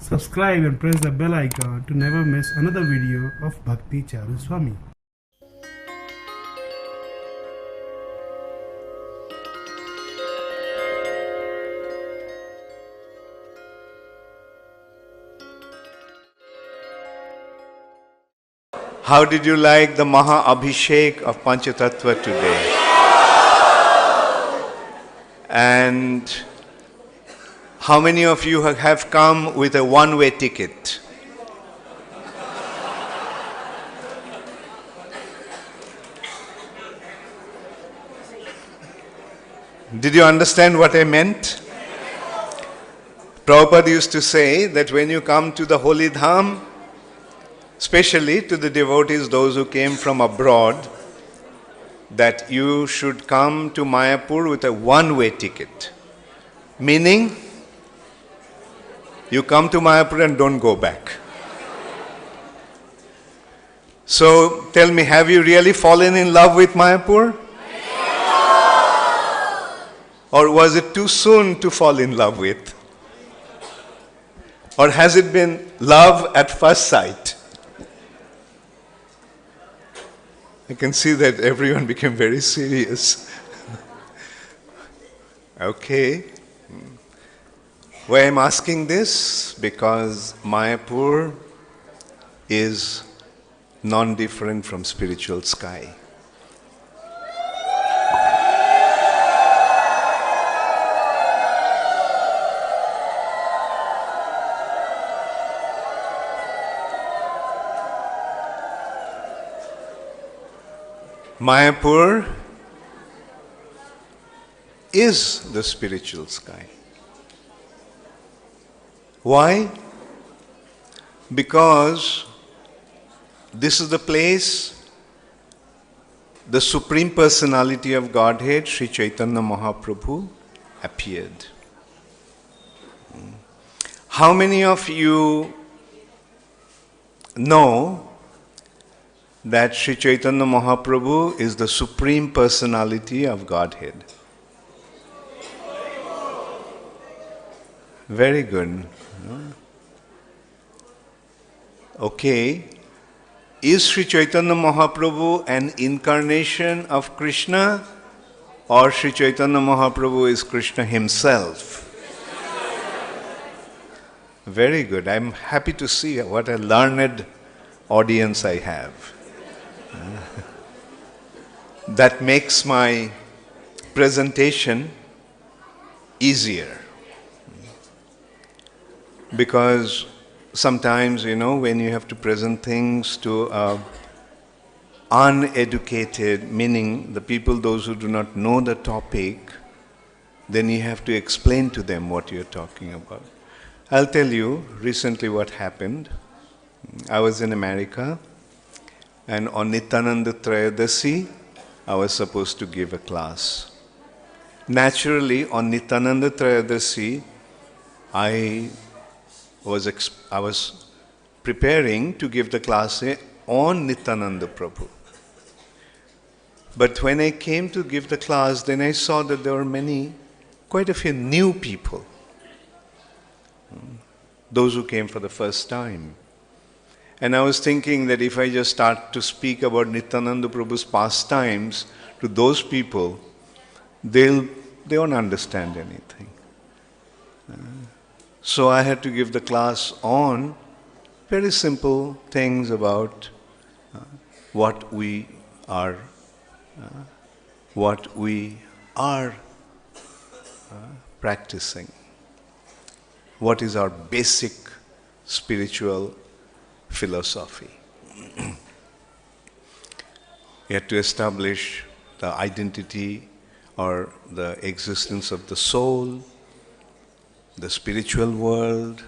Subscribe and press the bell icon to never miss another video of Bhakti Charu Swami. How did you like the Maha Abhishek of Panchatattva today? And how many of you have come with a one-way ticket? Did you understand what I meant? Prabhupada used to say that when you come to the holy Dham, especially to the devotees, those who came from abroad, that you should come to Mayapur with a one-way ticket. Meaning, you come to Mayapur and don't go back. So, tell me, have you really fallen in love with Mayapur? Or was it too soon to fall in love with? Or has it been love at first sight? I can see that everyone became very serious. Okay. Why I'm asking this? Because Mayapur is non-different from spiritual sky. Mayapur is the spiritual sky. Why? Because this is the place the Supreme Personality of Godhead, Sri Chaitanya Mahaprabhu, appeared. How many of you know that Sri Chaitanya Mahaprabhu is the Supreme Personality of Godhead? Very good. Okay. Is Sri Chaitanya Mahaprabhu an incarnation of Krishna, or Sri Chaitanya Mahaprabhu is Krishna himself? Very good. I'm happy to see what a learned audience I have. That makes my presentation easier. Because sometimes, when you have to present things to uneducated, meaning the people, those who do not know the topic, then you have to explain to them what you're talking about. I'll tell you recently what happened. I was in America, and on Nityananda Trayodasi, I was supposed to give a class. Naturally, on Nityananda Trayodasi, I was preparing to give the class on Nityananda Prabhu. But when I came to give the class, then I saw that there were quite a few new people. Those who came for the first time. And I was thinking that if I just start to speak about Nityananda Prabhu's pastimes to those people, they won't understand anything. So I had to give the class on very simple things about what we are practicing. What is our basic spiritual philosophy. We had to establish the identity or the existence of the soul, the spiritual world.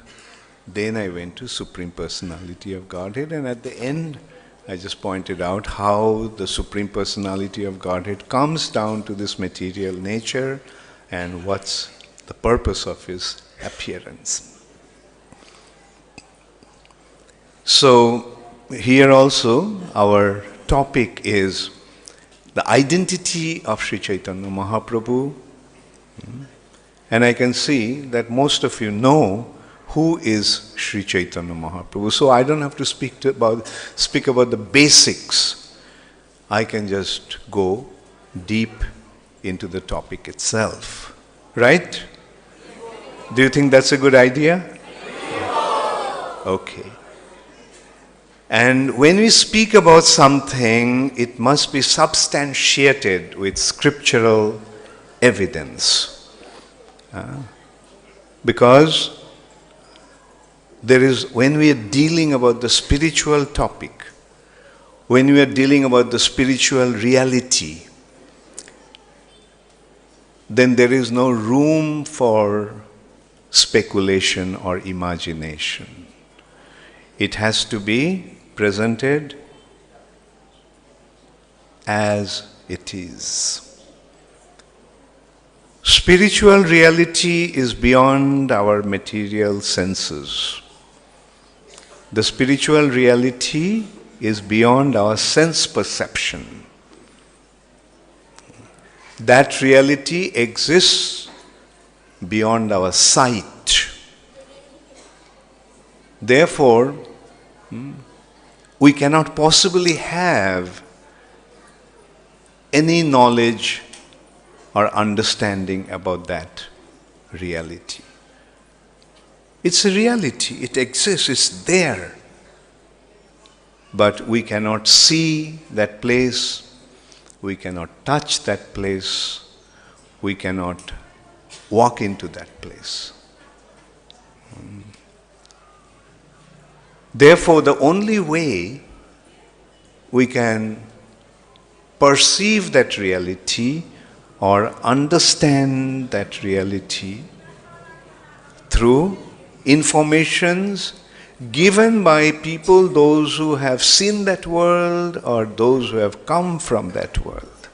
Then I went to Supreme Personality of Godhead, and at the end I just pointed out how the Supreme Personality of Godhead comes down to this material nature and what's the purpose of his appearance. So, here also our topic is the identity of Sri Chaitanya Mahaprabhu. And I can see that most of you know who is Sri Chaitanya Mahaprabhu. So I don't have to speak about the basics. I can just go deep into the topic itself. Right? Do you think that's a good idea? Okay. And when we speak about something, it must be substantiated with scriptural evidence. Because when we are dealing about the spiritual topic, when we are dealing about the spiritual reality, then there is no room for speculation or imagination. It has to be presented as it is. Spiritual reality is beyond our material senses. The spiritual reality is beyond our sense perception. That reality exists beyond our sight. Therefore, we cannot possibly have any knowledge or understanding about that reality. It's a reality, it exists, it's there. But we cannot see that place, we cannot touch that place, we cannot walk into that place. Therefore, the only way we can perceive that reality or understand that reality through informations given by people, those who have seen that world or those who have come from that world.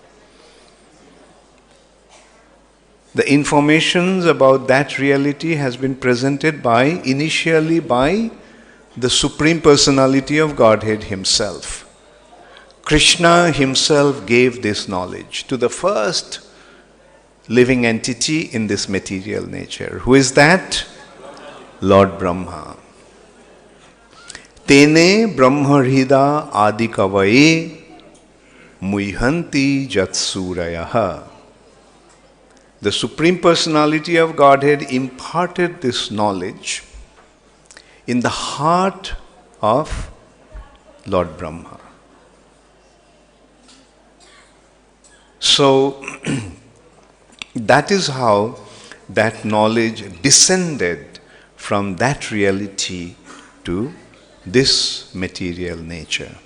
The informations about that reality has been presented initially by the Supreme Personality of Godhead Himself. Krishna Himself gave this knowledge to the first living entity in this material nature. Who is that? Lord Brahma. Tene Brahmarhida Adikavaye Muihanti Jatsurayaha. The Supreme Personality of Godhead imparted this knowledge in the heart of Lord Brahma. So, that is how that knowledge descended from that reality to this material nature.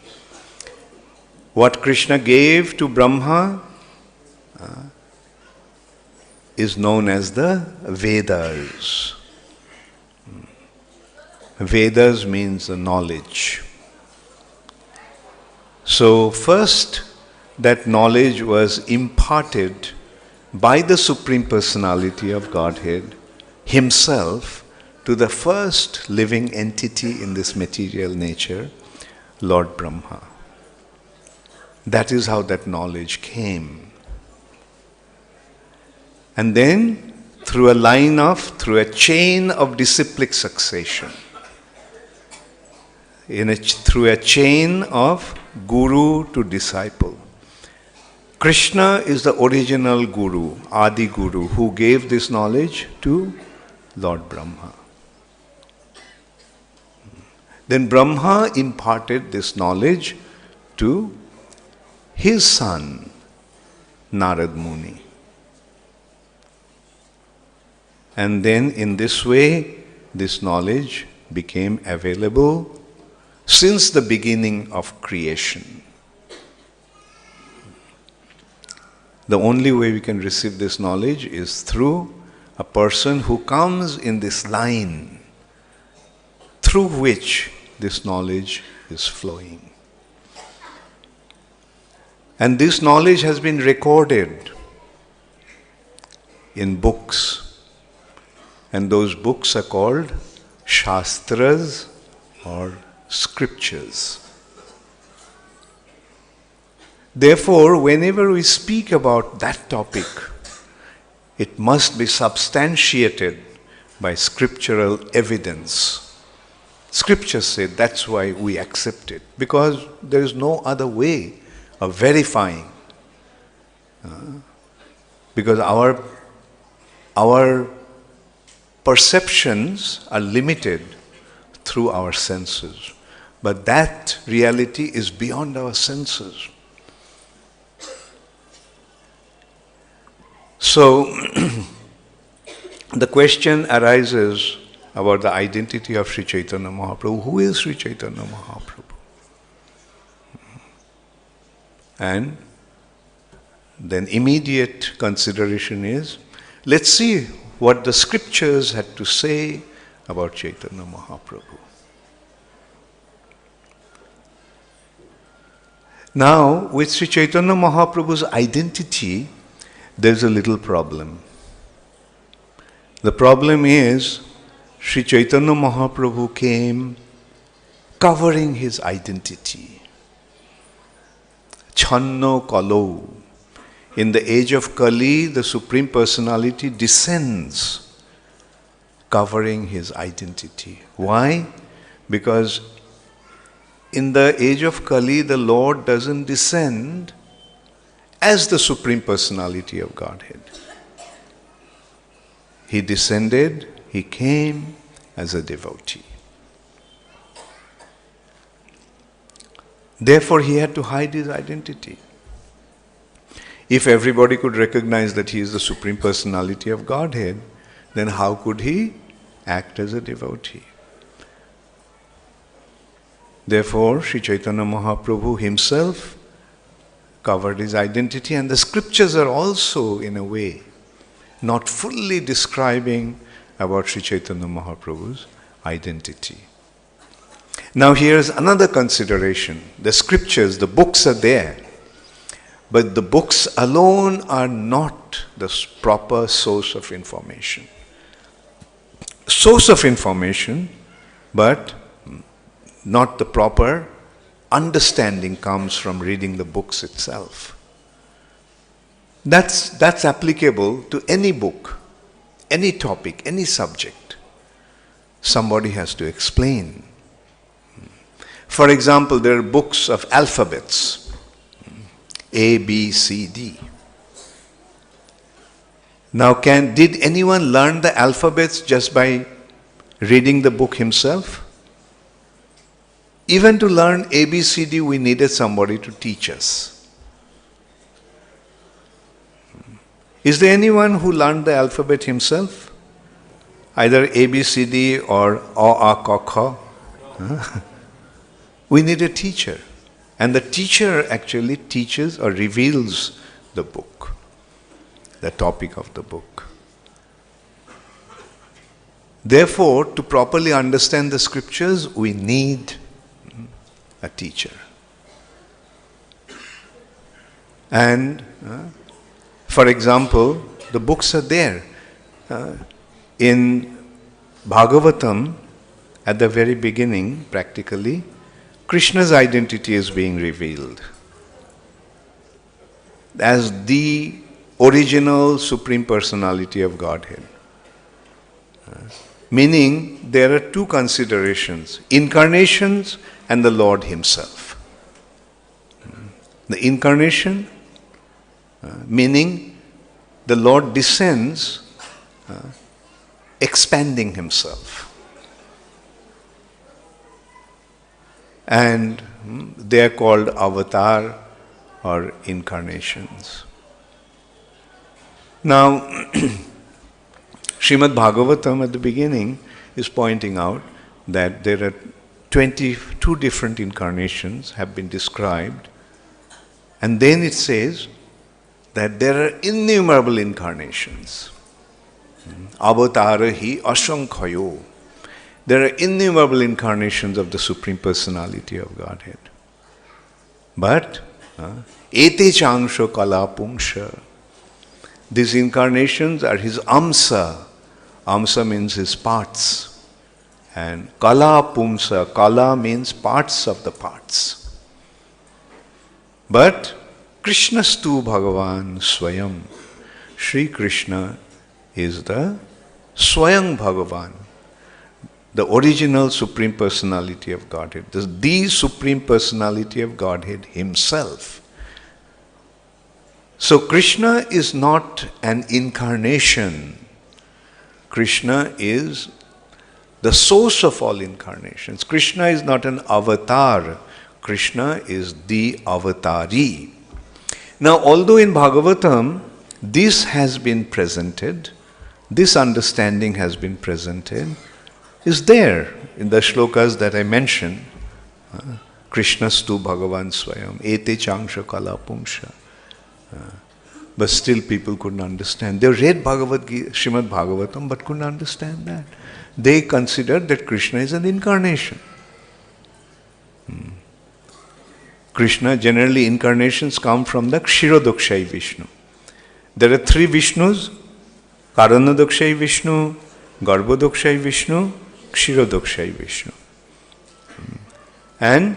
What Krishna gave to Brahma is known as the Vedas. Vedas means the knowledge. So first, that knowledge was imparted by the Supreme Personality of Godhead Himself to the first living entity in this material nature, Lord Brahma. That is how that knowledge came. And then, through a chain of disciplic succession, through a chain of guru to disciple, Krishna is the original guru, Adi Guru, who gave this knowledge to Lord Brahma. Then Brahma imparted this knowledge to his son, Narad Muni. And then in this way, this knowledge became available since the beginning of creation. The only way we can receive this knowledge is through a person who comes in this line through which this knowledge is flowing. And this knowledge has been recorded in books. And those books are called Shastras or Scriptures. Therefore, whenever we speak about that topic, it must be substantiated by scriptural evidence. Scriptures say that's why we accept it, because there is no other way of verifying. Because our perceptions are limited through our senses. But that reality is beyond our senses. So, the question arises about the identity of Sri Chaitanya Mahaprabhu. Who is Sri Chaitanya Mahaprabhu? And then immediate consideration is, let's see what the scriptures had to say about Chaitanya Mahaprabhu. Now, with Sri Chaitanya Mahaprabhu's identity, there's a little problem. The problem is, Sri Chaitanya Mahaprabhu came covering his identity. Channo Kalo. In the age of Kali, the Supreme Personality descends, covering his identity. Why? Because in the age of Kali, the Lord doesn't descend as the Supreme Personality of Godhead. He descended, he came as a devotee. Therefore, he had to hide his identity. If everybody could recognize that he is the Supreme Personality of Godhead, then how could he act as a devotee? Therefore, Sri Chaitanya Mahaprabhu himself covered his identity, and the scriptures are also, in a way, not fully describing about Sri Chaitanya Mahaprabhu's identity. Now here's another consideration. The scriptures, the books are there, but the books alone are not the proper source of information. Source of information, but not the proper understanding comes from reading the books itself. That's applicable to any book, any topic, any subject. Somebody has to explain. For example, there are books of alphabets. A, B, C, D. Now, did anyone learn the alphabets just by reading the book himself? Even to learn A, B, C, D, we needed somebody to teach us. Is there anyone who learned the alphabet himself? Either A, B, C, D or A, A, Ka, Kha? We need a teacher. And the teacher actually teaches or reveals the book, the topic of the book. Therefore, to properly understand the scriptures, we need a teacher. And, for example, the books are there. In Bhagavatam, at the very beginning, practically, Krishna's identity is being revealed as the original Supreme Personality of Godhead. Meaning, there are two considerations, incarnations and the Lord Himself. The incarnation, meaning the Lord descends, expanding Himself. And they are called avatar or incarnations. Now, Srimad Bhagavatam at the beginning is pointing out that there are 22 different incarnations have been described, and then it says that there are innumerable incarnations. Avatarahi ashankhayo. There are innumerable incarnations of the Supreme Personality of Godhead. But, ete changsha kala pungsha. These incarnations are His amsa. Amsa means His parts. And kala pumsa, kala means parts of the parts. But, Krishnastu Bhagavan Swayam. Sri Krishna is the Swayam Bhagavan, the original Supreme Personality of Godhead, the Supreme Personality of Godhead Himself. So Krishna is not an incarnation. Krishna is the source of all incarnations. Krishna is not an avatar. Krishna is the avatari. Now, although in Bhagavatam this has been presented, this understanding has been presented, is there in the shlokas that I mentioned. Krishnastu Bhagavan Swayam, Ete Changsha Kala Pumsha. But still people couldn't understand. They read Bhagavad Gita, Srimad Bhagavatam, but couldn't understand that. They considered that Krishna is an incarnation. Krishna, generally incarnations come from the Kshirodakshai Vishnu. There are three Vishnus: Karanodakshai Vishnu, Garbhodakshai Vishnu, Kshirodakshai Vishnu. And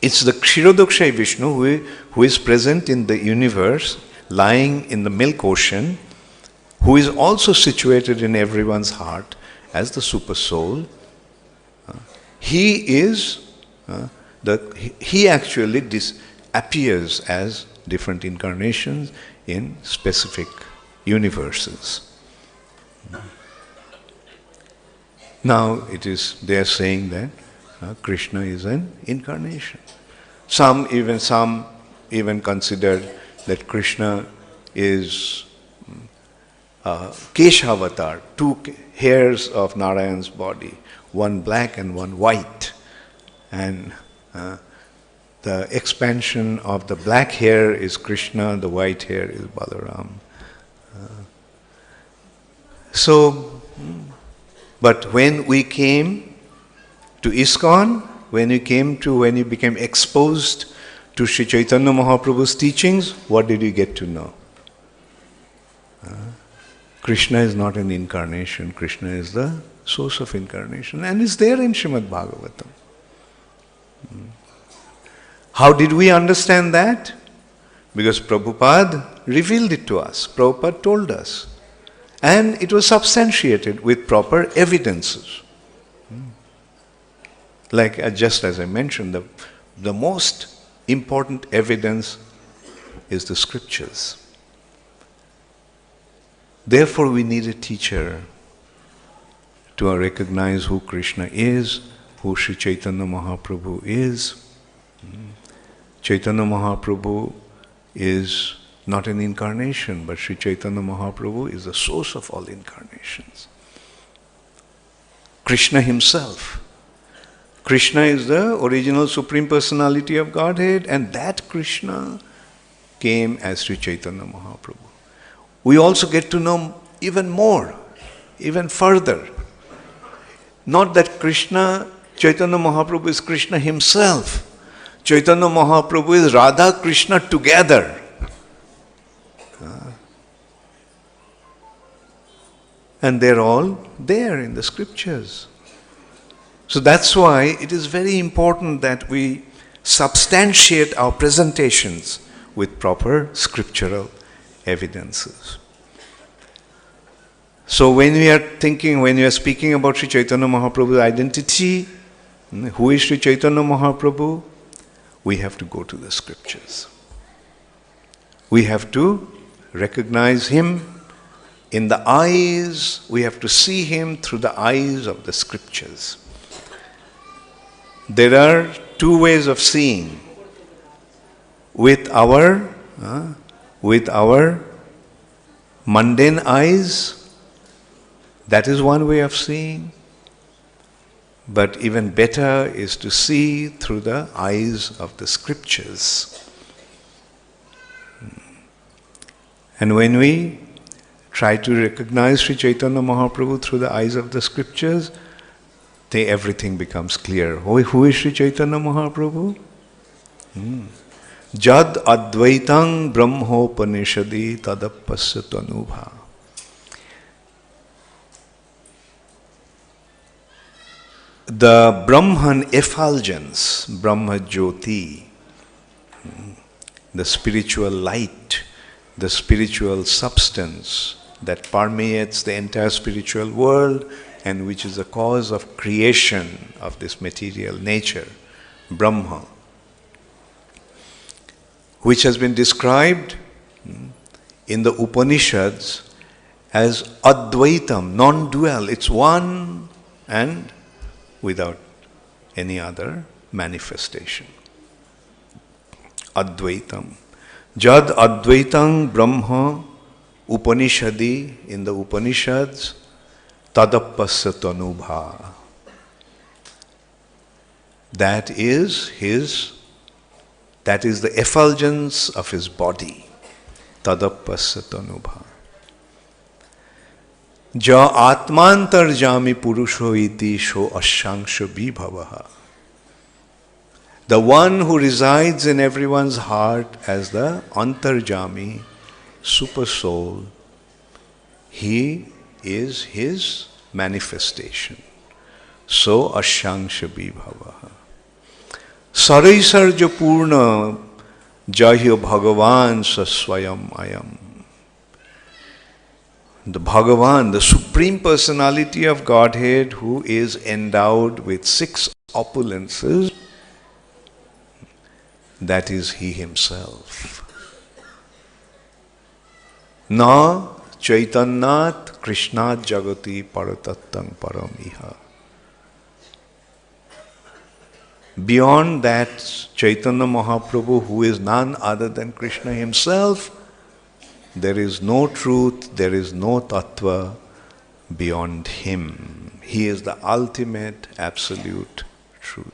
it's the Kshirodakshai Vishnu who is present in the universe, lying in the milk ocean, who is also situated in everyone's heart as the super soul. He actually appears as different incarnations in specific universes. Now they are saying that Krishna is an incarnation. Some even consider that Krishna is Keshavatar, two hairs of Narayan's body, one black and one white. And the expansion of the black hair is Krishna, the white hair is Balaram. But when we came to ISKCON, when you became exposed to Sri Chaitanya Mahaprabhu's teachings, what did you get to know? Krishna is not an incarnation. Krishna is the source of incarnation, and is there in Srimad Bhagavatam. How did we understand that? Because Prabhupada revealed it to us. Prabhupada told us. And it was substantiated with proper evidences. Like just as I mentioned, the most important evidence is the scriptures. Therefore, we need a teacher to recognize who Krishna is, who Sri Chaitanya Mahaprabhu is. Chaitanya Mahaprabhu is not an incarnation, but Sri Chaitanya Mahaprabhu is the source of all incarnations. Krishna himself. Krishna is the original Supreme Personality of Godhead, and that Krishna came as Sri Chaitanya Mahaprabhu. We also get to know even more, even further. Not that Chaitanya Mahaprabhu is Krishna himself. Chaitanya Mahaprabhu is Radha Krishna together. And they're all there in the scriptures. So that's why it is very important that we substantiate our presentations with proper scriptural evidences. So when we are speaking about Sri Chaitanya Mahaprabhu's identity, who is Sri Chaitanya Mahaprabhu, we have to go to the scriptures. We have to recognize him in the eyes, we have to see him through the eyes of the scriptures. There are two ways of seeing. With our mundane eyes, that is one way of seeing. But even better is to see through the eyes of the scriptures. And when we try to recognize Sri Chaitanya Mahaprabhu through the eyes of the scriptures, everything becomes clear. Who is Sri Chaitanya Mahaprabhu? Jad Advaitang Brahmopanishadi Tadapasya Tanubha. The Brahman effulgence, Brahma Jyoti, the spiritual light, the spiritual substance that permeates the entire spiritual world and which is the cause of creation of this material nature, Brahma, which has been described in the Upanishads as Advaitam, non-dual. It's one and without any other manifestation. Advaitam. Jad Advaitam Brahma Upanishadi, in the Upanishads, Tadappasya Tanubha. That is the effulgence of his body. Tadappasya Tanubha. Ja Atmantarjami Purusho iti sho ashangsha vibhavaha. The one who resides in everyone's heart as the Antarjami, super soul, he is his manifestation. So ashangsha vibhavaha. Saraisarja purna jahya bhagavan saswayam ayam. The Bhagavan, the Supreme Personality of Godhead, who is endowed with 6 opulences, that is He Himself. Na Chaitanyat Krishnat Jagati Paratattang Param Iha. Beyond that Chaitanya Mahaprabhu, who is none other than Krishna Himself, there is no truth, there is no tattva beyond Him. He is the ultimate, absolute truth.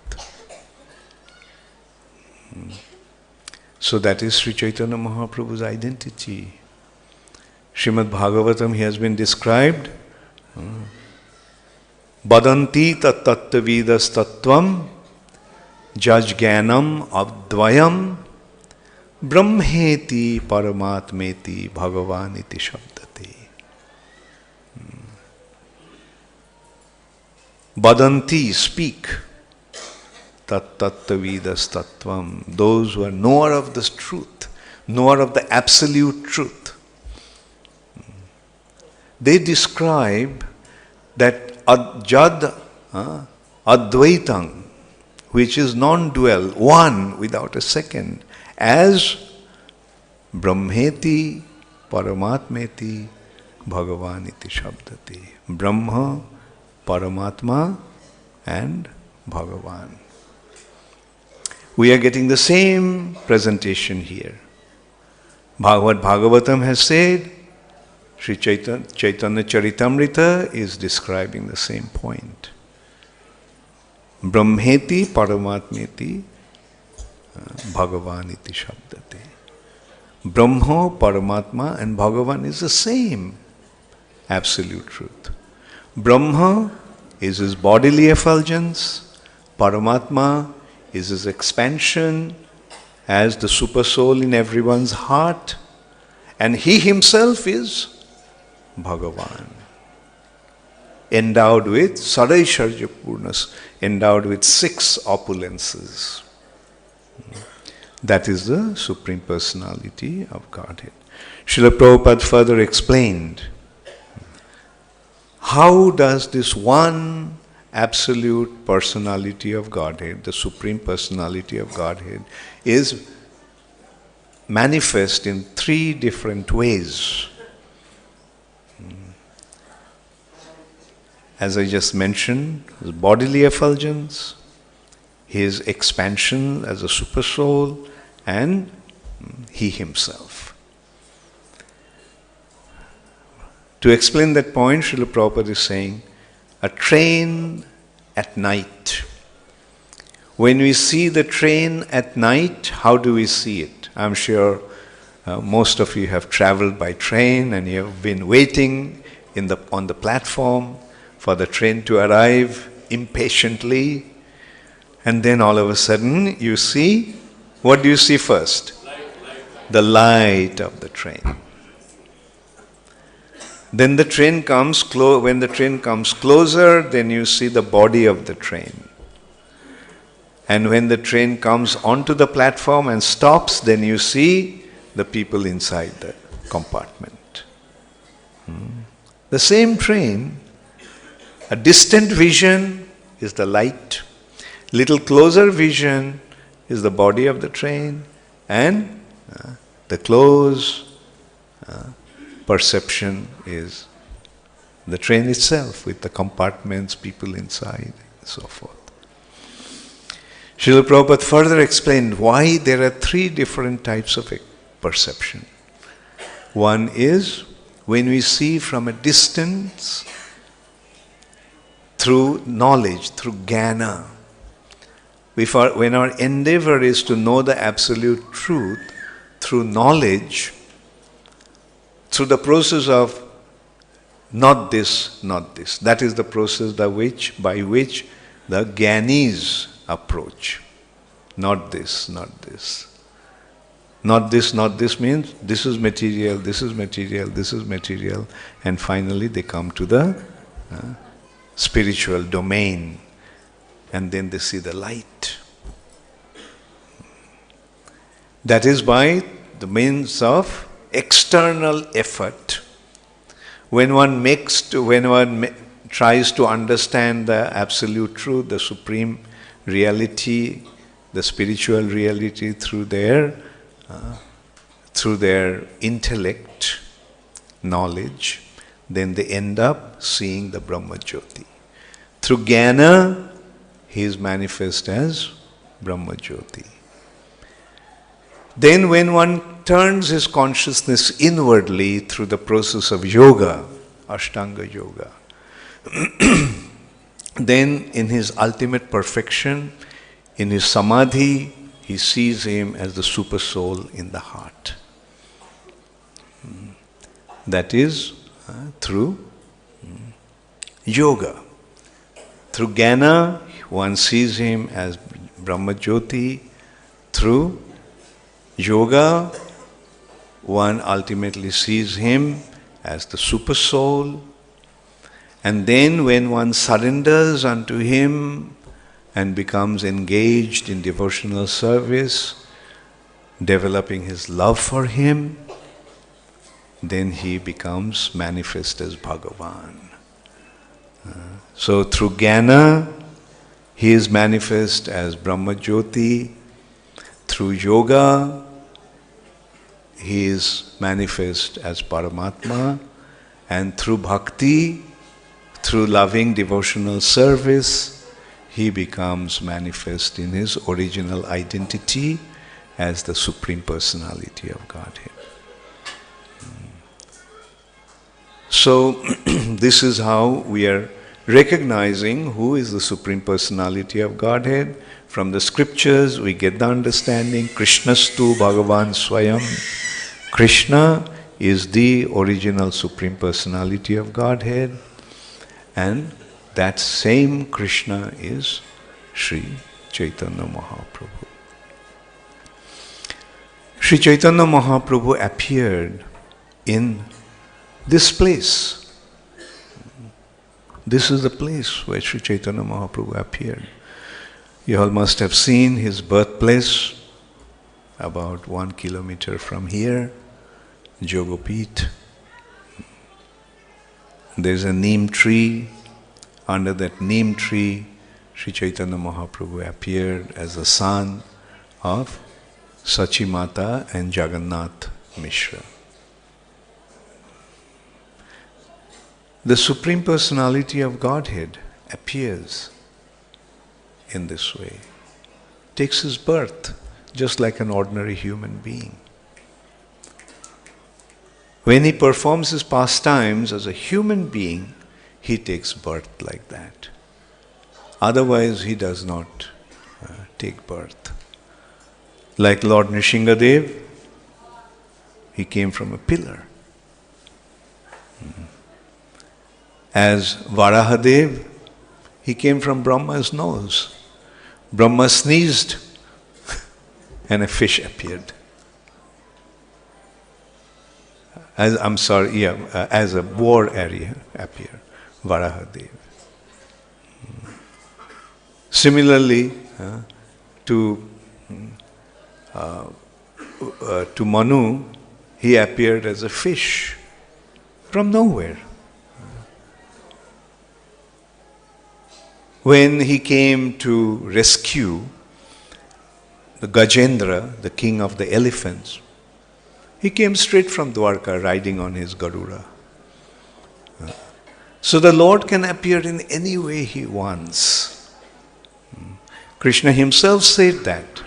So that is Sri Chaitanya Mahaprabhu's identity. Srimad Bhagavatam, he has been described. Badanti tattavidas tattvam jajganam abdvayam brahmeti paramatmeti bhagavan iti shabdate. Badanti, speak. Tattavidas tattvam, those who are knower of this truth, knower of the absolute truth. They describe that Jad Advaitam, which is non-dual, one without a second, as Brahmeti Paramatmeti Bhagavan iti shabdati. Brahma, Paramatma and Bhagavan. We are getting the same presentation here. Bhagavatam has said, Sri Chaitanya Charitamrita is describing the same point. Brahmeti Paramatmeti Bhagavan iti shabdate. Brahma, Paramatma and Bhagavan is the same absolute truth. Brahma is his bodily effulgence, Paramatma is his expansion as the super soul in everyone's heart, and he himself is Bhagavan, endowed with Saraisharja Purnas, endowed with 6 opulences. That is the Supreme Personality of Godhead. Srila Prabhupada further explained, how does this one absolute personality of Godhead, the Supreme Personality of Godhead, is manifest in 3 different ways. As I just mentioned, his bodily effulgence, his expansion as a super soul, and he himself. To explain that point, Srila Prabhupada is saying, a train at night. When we see the train at night, how do we see it? I'm sure most of you have traveled by train and you have been waiting on the platform for the train to arrive impatiently. And then all of a sudden you see, what do you see first? The light of the train. Then the train comes when the train comes closer, then you see the body of the train. And when the train comes onto the platform and stops, then you see the people inside the compartment. The same train, a distant vision is the light, little closer vision is the body of the train, and the close perception is the train itself with the compartments, people inside, and so forth. Srila Prabhupada further explained why there are three different types of perception. One is when we see from a distance through knowledge, through jnana. When our endeavor is to know the absolute truth through knowledge, through the process of not this, not this. That is the process by which the jnanis approach. Not this, not this. Not this means this is material, this is material, this is material, and finally they come to the spiritual domain, and then they see the light. That is by the means of external effort. When one tries to understand the absolute truth, the supreme reality, the spiritual reality through their intellect, knowledge, then they end up seeing the Brahma Jyoti. Through jnana, he is manifest as Brahma Jyoti. Then when one turns his consciousness inwardly through the process of yoga, Ashtanga Yoga, then in his ultimate perfection, in his samadhi, he sees him as the super soul in the heart. That is through yoga. Through jnana, one sees him as Brahma Jyoti. Through yoga, one ultimately sees him as the super soul. And then when one surrenders unto him and becomes engaged in devotional service, developing his love for him, then he becomes manifest as Bhagavan. So through jnana, he is manifest as Brahma Jyoti. Through yoga, he is manifest as Paramatma. And through bhakti, through loving devotional service, he becomes manifest in his original identity as the Supreme Personality of Godhead. So, this is how we are recognizing who is the Supreme Personality of Godhead. From the scriptures, we get the understanding, Krishnastu Bhagavan Swayam. Krishna is the original Supreme Personality of Godhead, and that same Krishna is Sri Chaitanya Mahaprabhu. Sri Chaitanya Mahaprabhu appeared in this place. This is the place where Sri Chaitanya Mahaprabhu appeared. You all must have seen his birthplace about 1 kilometer from here, Jogopit. There's a neem tree. Under that neem tree, Sri Chaitanya Mahaprabhu appeared as the son of Sachi Mata and Jagannath Mishra. The Supreme Personality of Godhead appears in this way, takes his birth just like an ordinary human being. When he performs his pastimes as a human being, he takes birth like that. Otherwise, he does not take birth. Like Lord Nrsingadev, he came from a pillar. As Varahadev, he came from Brahma's nose. Brahma sneezed and a fish appeared. As a war area appeared, Varahadev. Similarly, to Manu, he appeared as a fish. from nowhere. When he came to rescue the Gajendra, the king of the elephants, he came straight from Dwarka riding on his Garuda. So the Lord can appear in any way he wants. Krishna himself said that.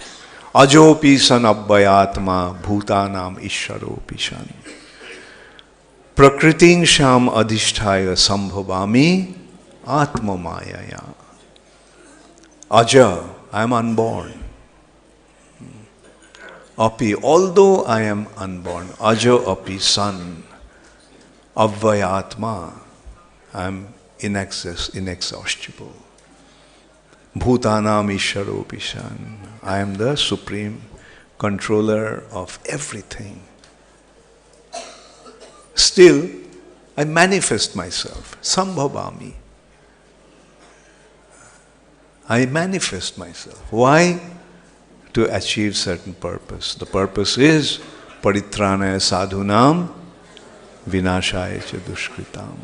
Ajopi san abbayatma bhutanam ishwaropi shan. Prakriting sham adhisthaya sambhavami atma mayaya. Aja, I am unborn. Api, although I am unborn, Aja api san, avvayatma, I am inexhaustible. Bhutanam ishwaropi shan, I am the supreme controller of everything. Still, I manifest myself, sambhavami. I manifest myself. Why? To achieve certain purpose. The purpose is paritranaya sadhunam vinashaya cha dushkritam.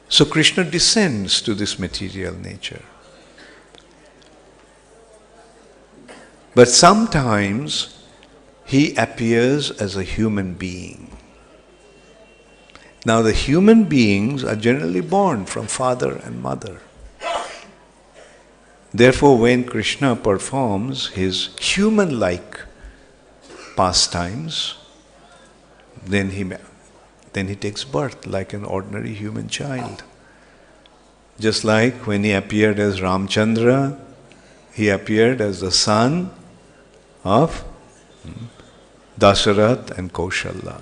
So Krishna descends to this material nature. But sometimes he appears as a human being. Now the human beings are generally born from father and mother. Therefore, when Krishna performs his human-like pastimes, then he takes birth like an ordinary human child. Just like when he appeared as Ramchandra, he appeared as the son of Dasarath and Kaushalya.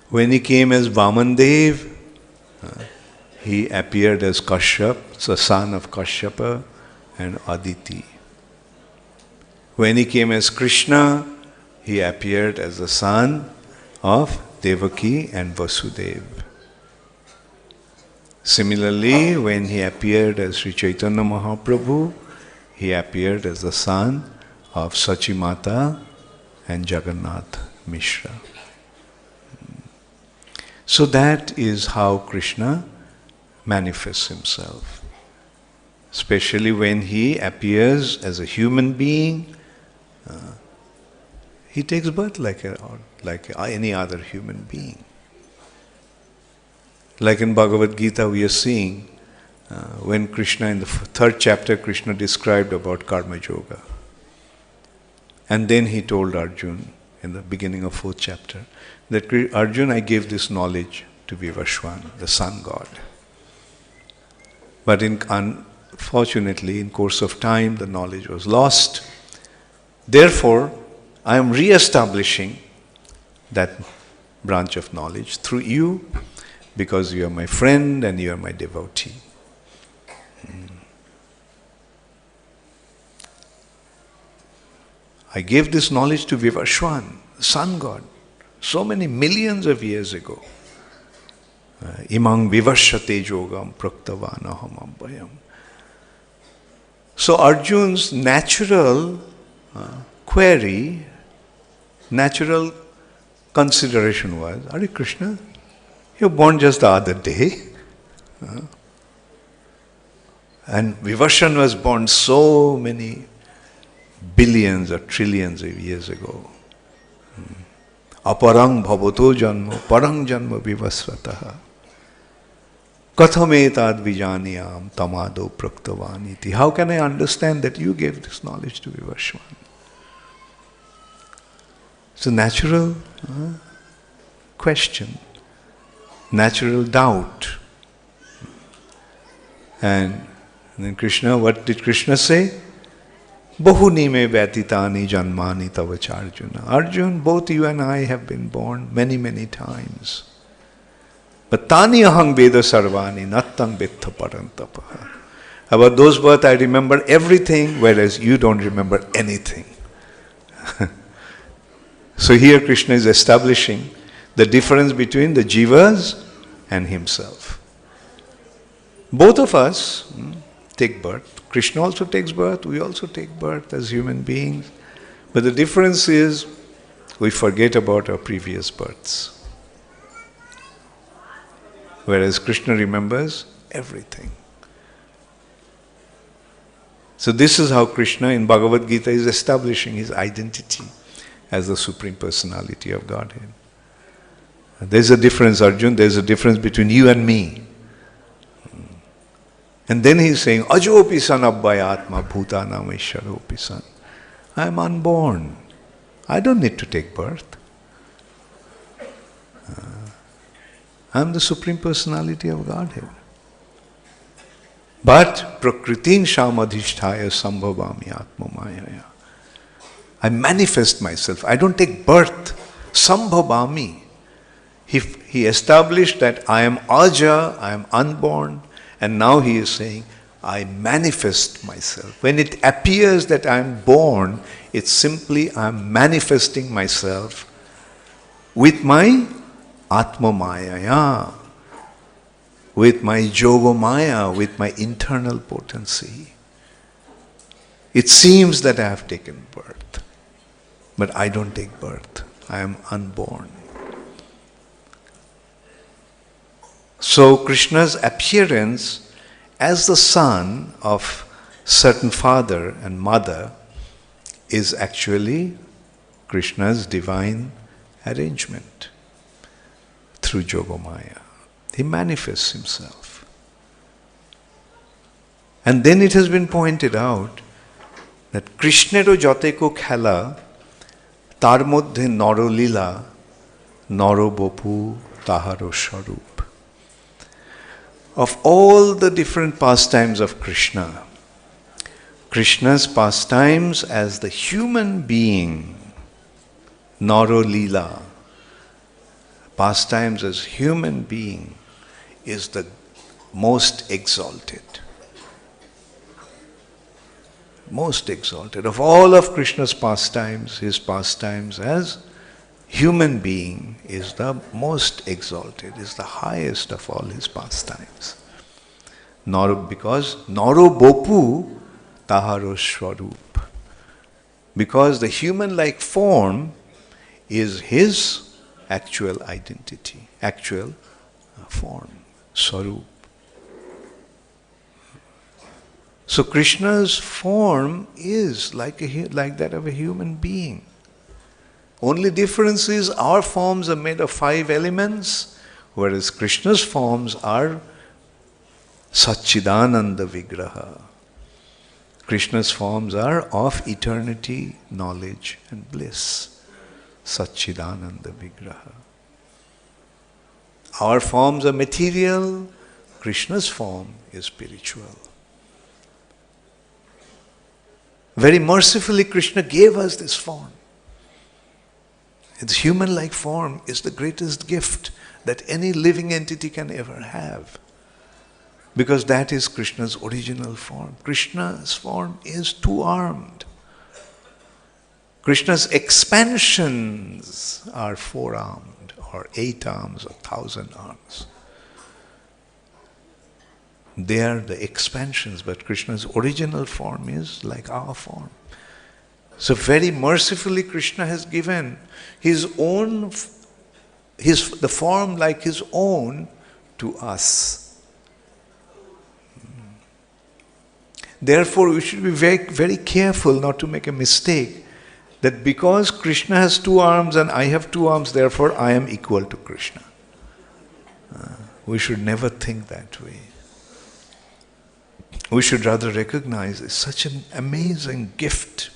When he came as Vamandev, he appeared as Kashyap, the son of Kashyapa and Aditi. When he came as Krishna, he appeared as the son of Devaki and Vasudev. Similarly, when he appeared as Sri Chaitanya Mahaprabhu, he appeared as the son of Sachimata and Jagannath Mishra. So that is how Krishna manifests himself. Especially when he appears as a human being, he takes birth like any other human being. Like in Bhagavad Gita we are seeing, when Krishna, in the third chapter, Krishna described about Karma Yoga. And then he told Arjuna, in the beginning of fourth chapter, that Arjuna, I gave this knowledge to Vivaswan, the sun god. But unfortunately, in course of time, the knowledge was lost. Therefore, I am re-establishing that branch of knowledge through you, because you are my friend and you are my devotee. I gave this knowledge to Vivaswan, the sun god, so many millions of years ago. Imang vivashyate yogam praktavanaham abhayam. So Arjuna's natural query, natural consideration was, Hare Krishna, you were born just the other day. And Vivaswan was born so many billions or trillions of years ago. Aparang bhavato janma, parang janma vivasvataha. Kathametad vijaniyam tamado praktavaniti. How can I understand that you gave this knowledge to Vivaswan? It's a natural question, natural doubt. And then Krishna, what did Krishna say? Bahuni me vyatitani janmani tavacha Arjuna. Arjuna, both you and I have been born many, many times. But tani ahang veda sarvani nattam vittha parantapaha. About those births I remember everything, whereas you don't remember anything. So here Krishna is establishing the difference between the jivas and himself. Both of us take birth. Krishna also takes birth, we also take birth as human beings. But the difference is we forget about our previous births. whereas Krishna remembers everything. So this is how Krishna in Bhagavad Gita is establishing his identity as the Supreme Personality of Godhead. There's a difference, Arjun, there's a difference between you and me. And then he's saying, Ajopi san abbayatma bhutanam isharopi san. I am unborn. I don't need to take birth. I am the Supreme Personality of Godhead. But prakritin shamadhisthaya sambhavami atmamayaya. I manifest myself. I don't take birth. Sambhavami. He established that I am aja, I am unborn, and now he is saying, I manifest myself. When it appears that I am born, it's simply I am manifesting myself with my atmamayaya, with my yogomaya, with my internal potency. It seems that I have taken birth, but I don't take birth. I am unborn. So Krishna's appearance as the son of certain father and mother is actually Krishna's divine arrangement through Yogomaya. He manifests himself. And then it has been pointed out that Krishnero joteko khela tar moddhe naro lila naro bopu taharo sharup. Of all the different pastimes of Krishna, Krishna's pastimes as the human being, Naro Lila, pastimes as human being, is the most exalted. Most exalted. Of all of Krishna's pastimes, his pastimes as human being is the most exalted, is the highest of all his pastimes. Because Naro Bopu Taharo Swarup. Because the human-like form is his actual identity, actual form, Swarup. So Krishna's form is like that of a human being. Only difference is our forms are made of 5 elements, whereas Krishna's forms are Satchidananda Vigraha. Krishna's forms are of eternity, knowledge and bliss. Satchidananda Vigraha. Our forms are material, Krishna's form is spiritual. Very mercifully, Krishna gave us this form. Its human-like form is the greatest gift that any living entity can ever have. Because that is Krishna's original form. Krishna's form is 2-armed. Krishna's expansions are 4-armed, or 8 arms, or 1,000 arms. They are the expansions, but Krishna's original form is like our form. So very mercifully Krishna has given his own, the form like his own to us. Therefore we should be very, very careful not to make a mistake that because Krishna has 2 arms and I have 2 arms, therefore I am equal to Krishna. We should never think that way. We should rather recognize it's such an amazing gift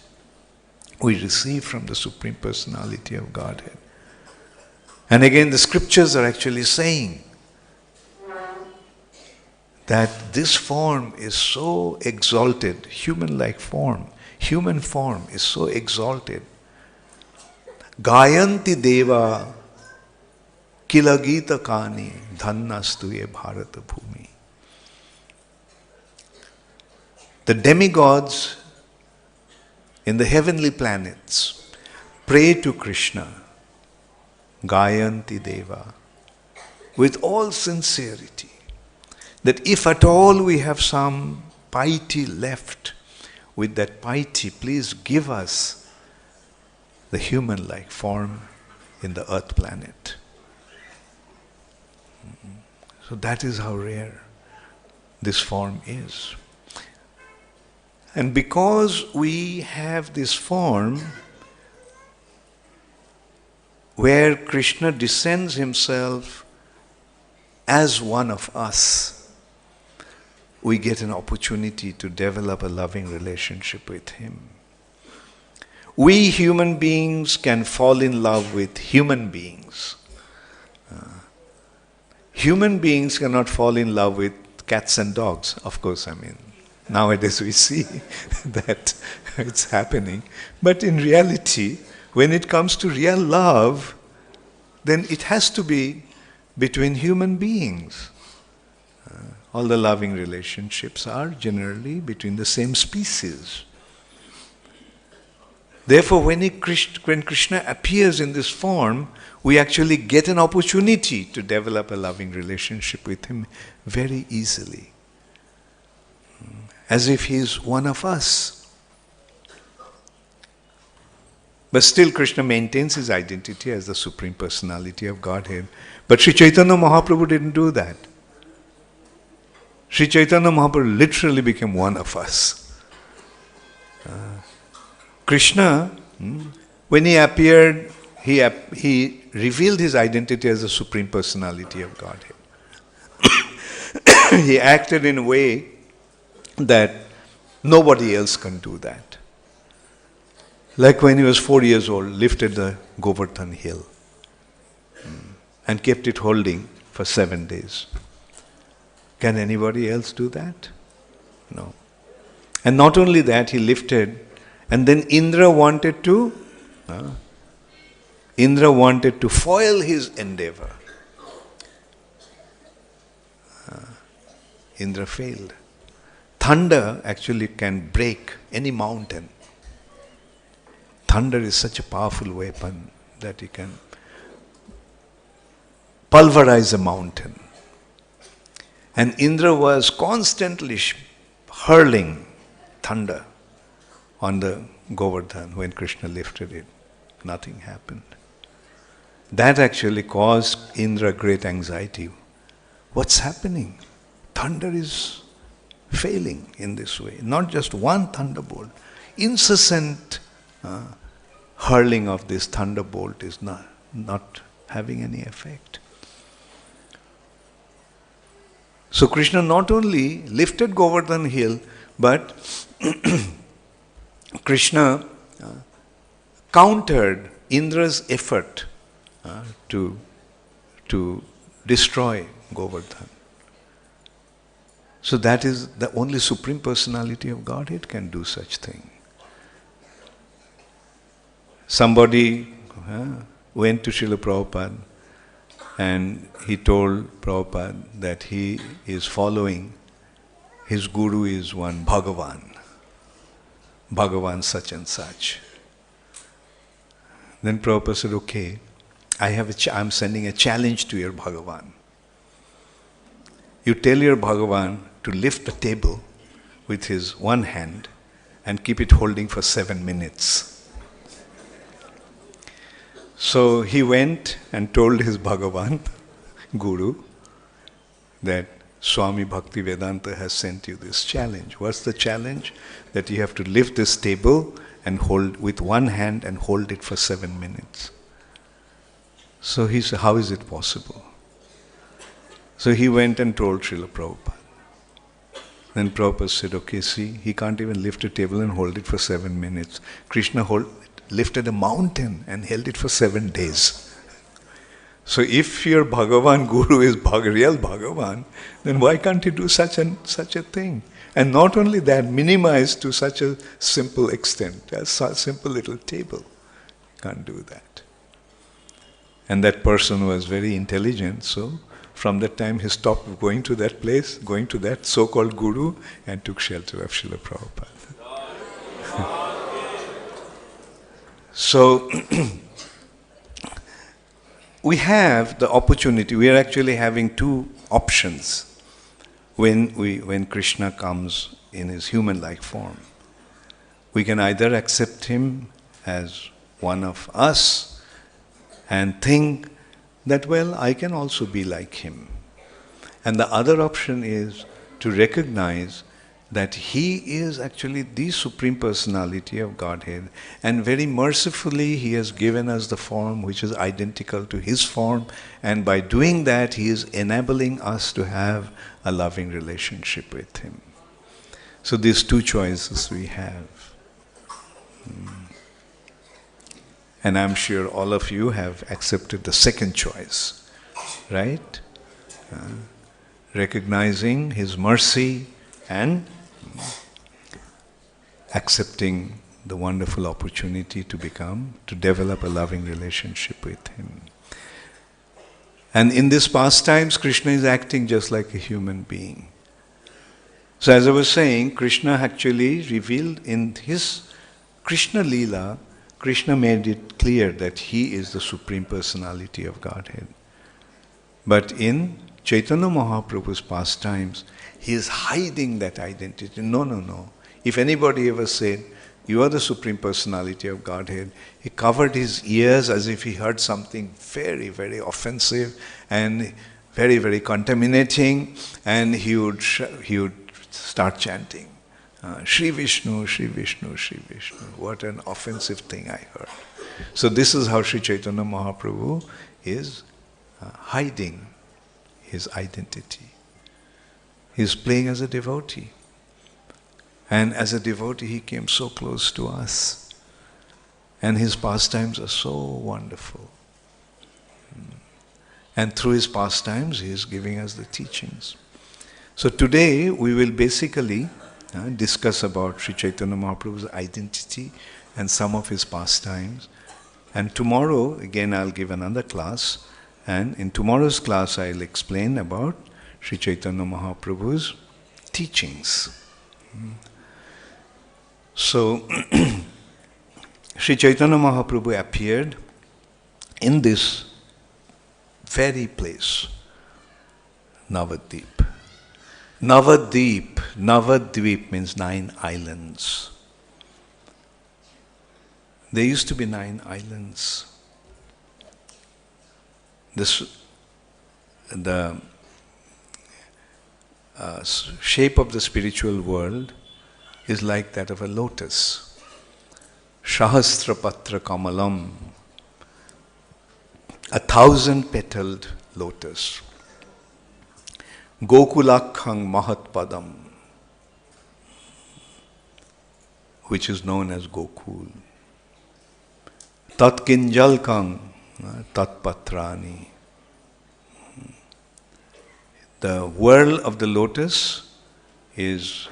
we receive from the Supreme Personality of Godhead. And again, the scriptures are actually saying that this form is so exalted, human-like form, human form is so exalted. Gayanti Deva Kilagita Kani Dhannastu ye Bharata Bhumi. The demigods in the heavenly planets pray to Krishna, Gayanti Deva, with all sincerity, that if at all we have some piety left, with that piety, please give us the human-like form in the earth planet. So that is how rare this form is. And because we have this form where Krishna descends himself as one of us, we get an opportunity to develop a loving relationship with him. We human beings can fall in love with human beings. Human beings cannot fall in love with cats and dogs. Of course, nowadays we see that it's happening. But in reality, when it comes to real love, then it has to be between human beings. All the loving relationships are generally between the same species. Therefore, when Krishna appears in this form, we actually get an opportunity to develop a loving relationship with him very easily. As if he is one of us. But still Krishna maintains his identity as the Supreme Personality of Godhead. But Sri Chaitanya Mahaprabhu didn't do that. Sri Chaitanya Mahaprabhu literally became one of us. Krishna, when he appeared, he revealed his identity as the Supreme Personality of Godhead. He acted in a way that nobody else can do that. Like when he was 4 years old, lifted the Govardhan hill and kept it holding for 7 days. Can anybody else do that? No. And not only that, he lifted, and then Indra wanted to foil his endeavor. Indra failed. Thunder actually can break any mountain. Thunder is such a powerful weapon that it can pulverize a mountain. And Indra was constantly hurling thunder on the Govardhan when Krishna lifted it. Nothing happened. That actually caused Indra great anxiety. What's happening? Thunder is failing in this way. Not just one thunderbolt. Incessant hurling of this thunderbolt is not having any effect. So Krishna not only lifted Govardhan hill, but Krishna countered Indra's effort to destroy Govardhan. So that is the only Supreme Personality of Godhead can do such thing. Somebody went to Srila Prabhupada and he told Prabhupada that he is following, his guru is one Bhagavan such and such. Then Prabhupada said, okay, I'm sending a challenge to your Bhagavan. You tell your Bhagavan to lift the table with his one hand and keep it holding for 7 minutes. So he went and told his Bhagavan, Guru, that Swami Bhakti Vedanta has sent you this challenge. What's the challenge? That you have to lift this table and hold with one hand and hold it for 7 minutes. So he said, how is it possible? So he went and told Srila Prabhupada. Then Prabhupada said, okay, see, he can't even lift a table and hold it for 7 minutes. Krishna lifted a mountain and held it for 7 days. So if your Bhagavan Guru is real Bhagavan, then why can't he do such a thing? And not only that, minimized to such a simple extent, a simple little table. Can't do that. And that person was very intelligent, so from that time he stopped going to that place, going to that so-called Guru, and took shelter of Srila Prabhupada. So, we have the opportunity, we are actually having two options when Krishna comes in his human-like form. We can either accept him as one of us and think that, well, I can also be like him. And the other option is to recognize that He is actually the Supreme Personality of Godhead, and very mercifully He has given us the form which is identical to His form, and by doing that He is enabling us to have a loving relationship with Him. So these two choices we have. And I'm sure all of you have accepted the second choice, right? Recognizing His mercy and accepting the wonderful opportunity to develop a loving relationship with Him. And in these pastimes, Krishna is acting just like a human being. So as I was saying, Krishna actually revealed in his Krishna Leela, Krishna made it clear that He is the Supreme Personality of Godhead. But in Chaitanya Mahaprabhu's pastimes, He is hiding that identity. No. If anybody ever said, "You are the Supreme Personality of Godhead," he covered his ears as if he heard something very, very offensive and very, very contaminating, and he would start chanting, "Shri Vishnu, Shri Vishnu, Shri Vishnu." What an offensive thing I heard. So this is how Sri Chaitanya Mahaprabhu is hiding His identity. He is playing as a devotee. And as a devotee, He came so close to us. And His pastimes are so wonderful. And through His pastimes, He is giving us the teachings. So today, we will basically discuss about Sri Chaitanya Mahaprabhu's identity and some of His pastimes. And tomorrow, again, I'll give another class. And in tomorrow's class, I'll explain about Sri Chaitanya Mahaprabhu's teachings. So, Sri Chaitanya Mahaprabhu appeared in this very place, Navadvip. Navadvip means 9 islands. There used to be 9 islands. The shape of the spiritual world is like that of a lotus. Sahasrapatra Kamalam, 1,000-petaled lotus. Gokulakhang Mahatpadam, which is known as Gokul. Tatkinjalkang Tatpatrani. The whirl of the lotus is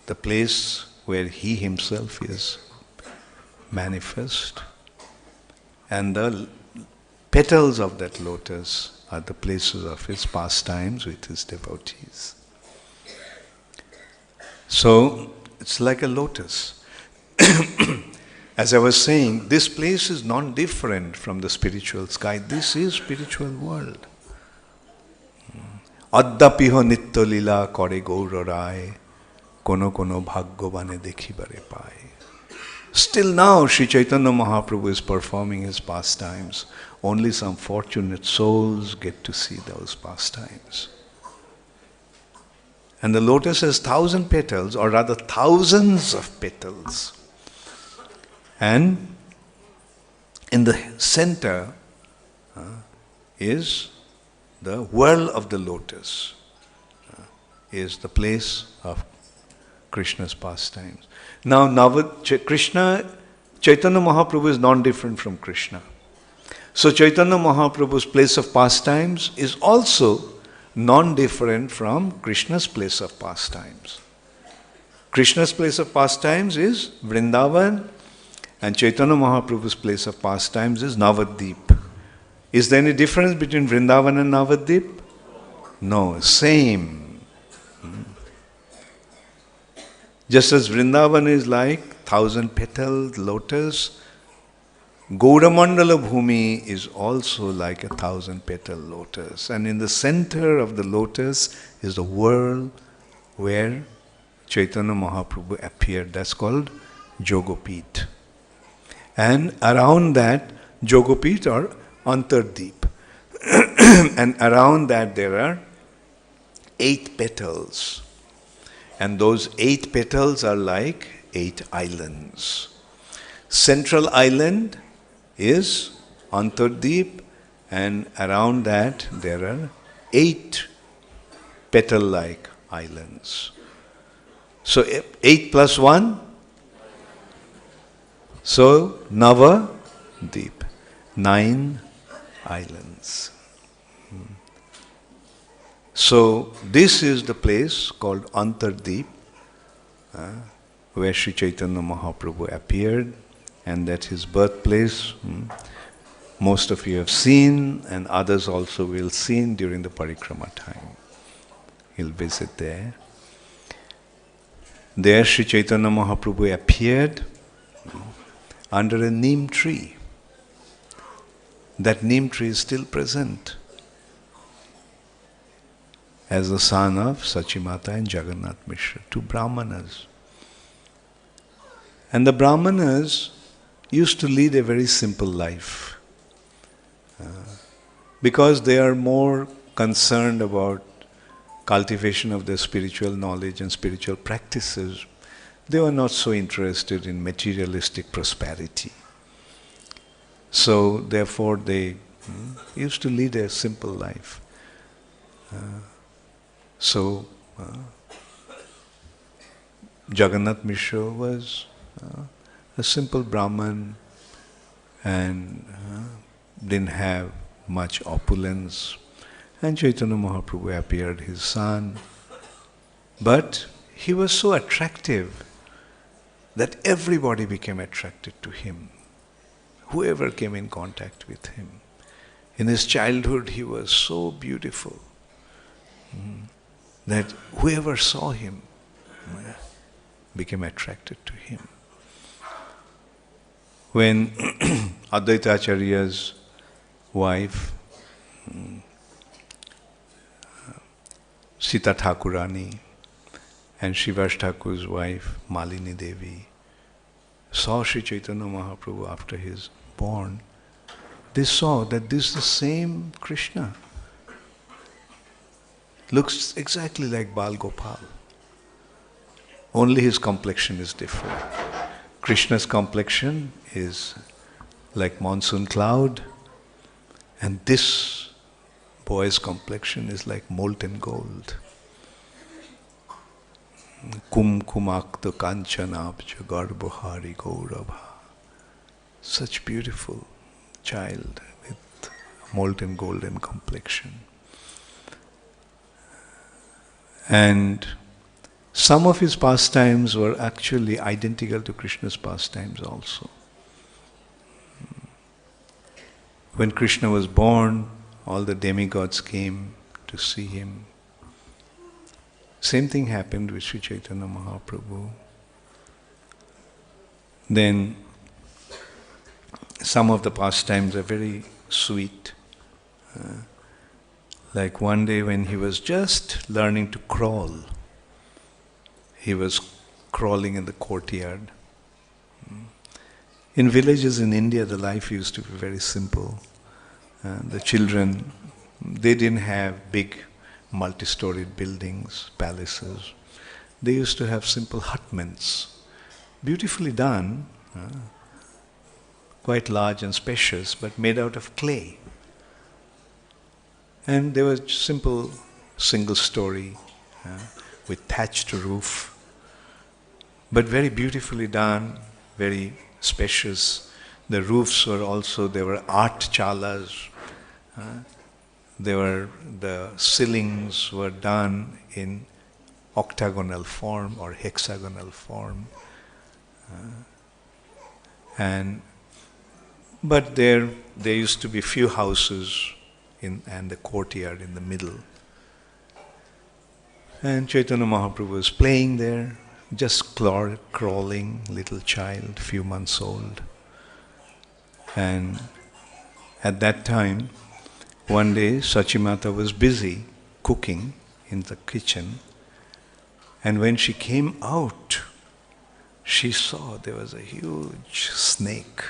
the place where He Himself is manifest, and the petals of that lotus are the places of His pastimes with His devotees. So, it's like a lotus. As I was saying, this place is not different from the spiritual sky. This is spiritual world. Addapiho nitya lila kore gaura rai, kono kono bhagyavane dekhibare pai. Still now, Sri Chaitanya Mahaprabhu is performing His pastimes. Only some fortunate souls get to see those pastimes. And the lotus has 1,000 petals, or rather thousands of petals. And in the center is the whirl of the lotus, is the place of Krishna's pastimes. Now, Chaitanya Mahaprabhu is non-different from Krishna. So Chaitanya Mahaprabhu's place of pastimes is also non-different from Krishna's place of pastimes. Krishna's place of pastimes is Vrindavan, and Chaitanya Mahaprabhu's place of pastimes is Navadvip. Is there any difference between Vrindavan and Navadvip? No, same. Just as Vrindavan is like 1,000-petaled lotus, Gauramandala Bhumi is also like a 1,000-petal lotus. And in the center of the lotus is the whirl where Chaitanya Mahaprabhu appeared. That's called Jogopit. And around that, Jogopit or Antardip. And around that there are 8 petals. And those 8 petals are like 8 islands. Central island is Antardip, and around that there are 8 petal-like islands. So 8 plus 1, so Nava Deep, 9 islands. So this is the place called Antardip, where Sri Chaitanya Mahaprabhu appeared, and that's his birthplace. Most of you have seen, and others also will see during the parikrama time. He'll visit there. There Sri Chaitanya Mahaprabhu appeared under a neem tree. That neem tree is still present as the son of Sachimata and Jagannath Mishra, 2 Brahmanas. And the Brahmanas used to lead a very simple life because they are more concerned about cultivation of their spiritual knowledge and spiritual practices. They were not so interested in materialistic prosperity. So therefore they used to lead a simple life. So Jagannath Mishra was a simple Brahman and didn't have much opulence. And Chaitanya Mahaprabhu appeared, his son. But he was so attractive that everybody became attracted to him. Whoever came in contact with him. In his childhood he was so beautiful that whoever saw him became attracted to him. When Advaita Acharya's wife, Sita Thakurani, and Srivas Thakur's wife, Malini Devi, saw Sri Chaitanya Mahaprabhu after he was born, they saw that this is the same Krishna. Looks exactly like Bal Gopal. Only his complexion is different. Krishna's complexion is like monsoon cloud, and this boy's complexion is like molten gold. Kum kumakta kanchanabja garbhari gaurabha. Such beautiful child with molten golden complexion. And some of his pastimes were actually identical to Krishna's pastimes also. When Krishna was born, all the demigods came to see him. Same thing happened with Sri Chaitanya Mahaprabhu. Then some of the pastimes are very sweet. Like one day when he was just learning to crawl, he was crawling in the courtyard. In villages in India, the life used to be very simple. The children, they didn't have big multi-storied buildings, palaces. They used to have simple hutments, beautifully done, quite large and spacious, but made out of clay. And they were simple single story with thatched roof, but very beautifully done, very spacious. The roofs were also, there were art chalas. The ceilings were done in octagonal form or hexagonal form. But there used to be few houses and the courtyard in the middle. And Chaitanya Mahaprabhu was playing there, just crawling, little child, few months old. And at that time, one day Sachimata was busy cooking in the kitchen, and when she came out, she saw there was a huge snake.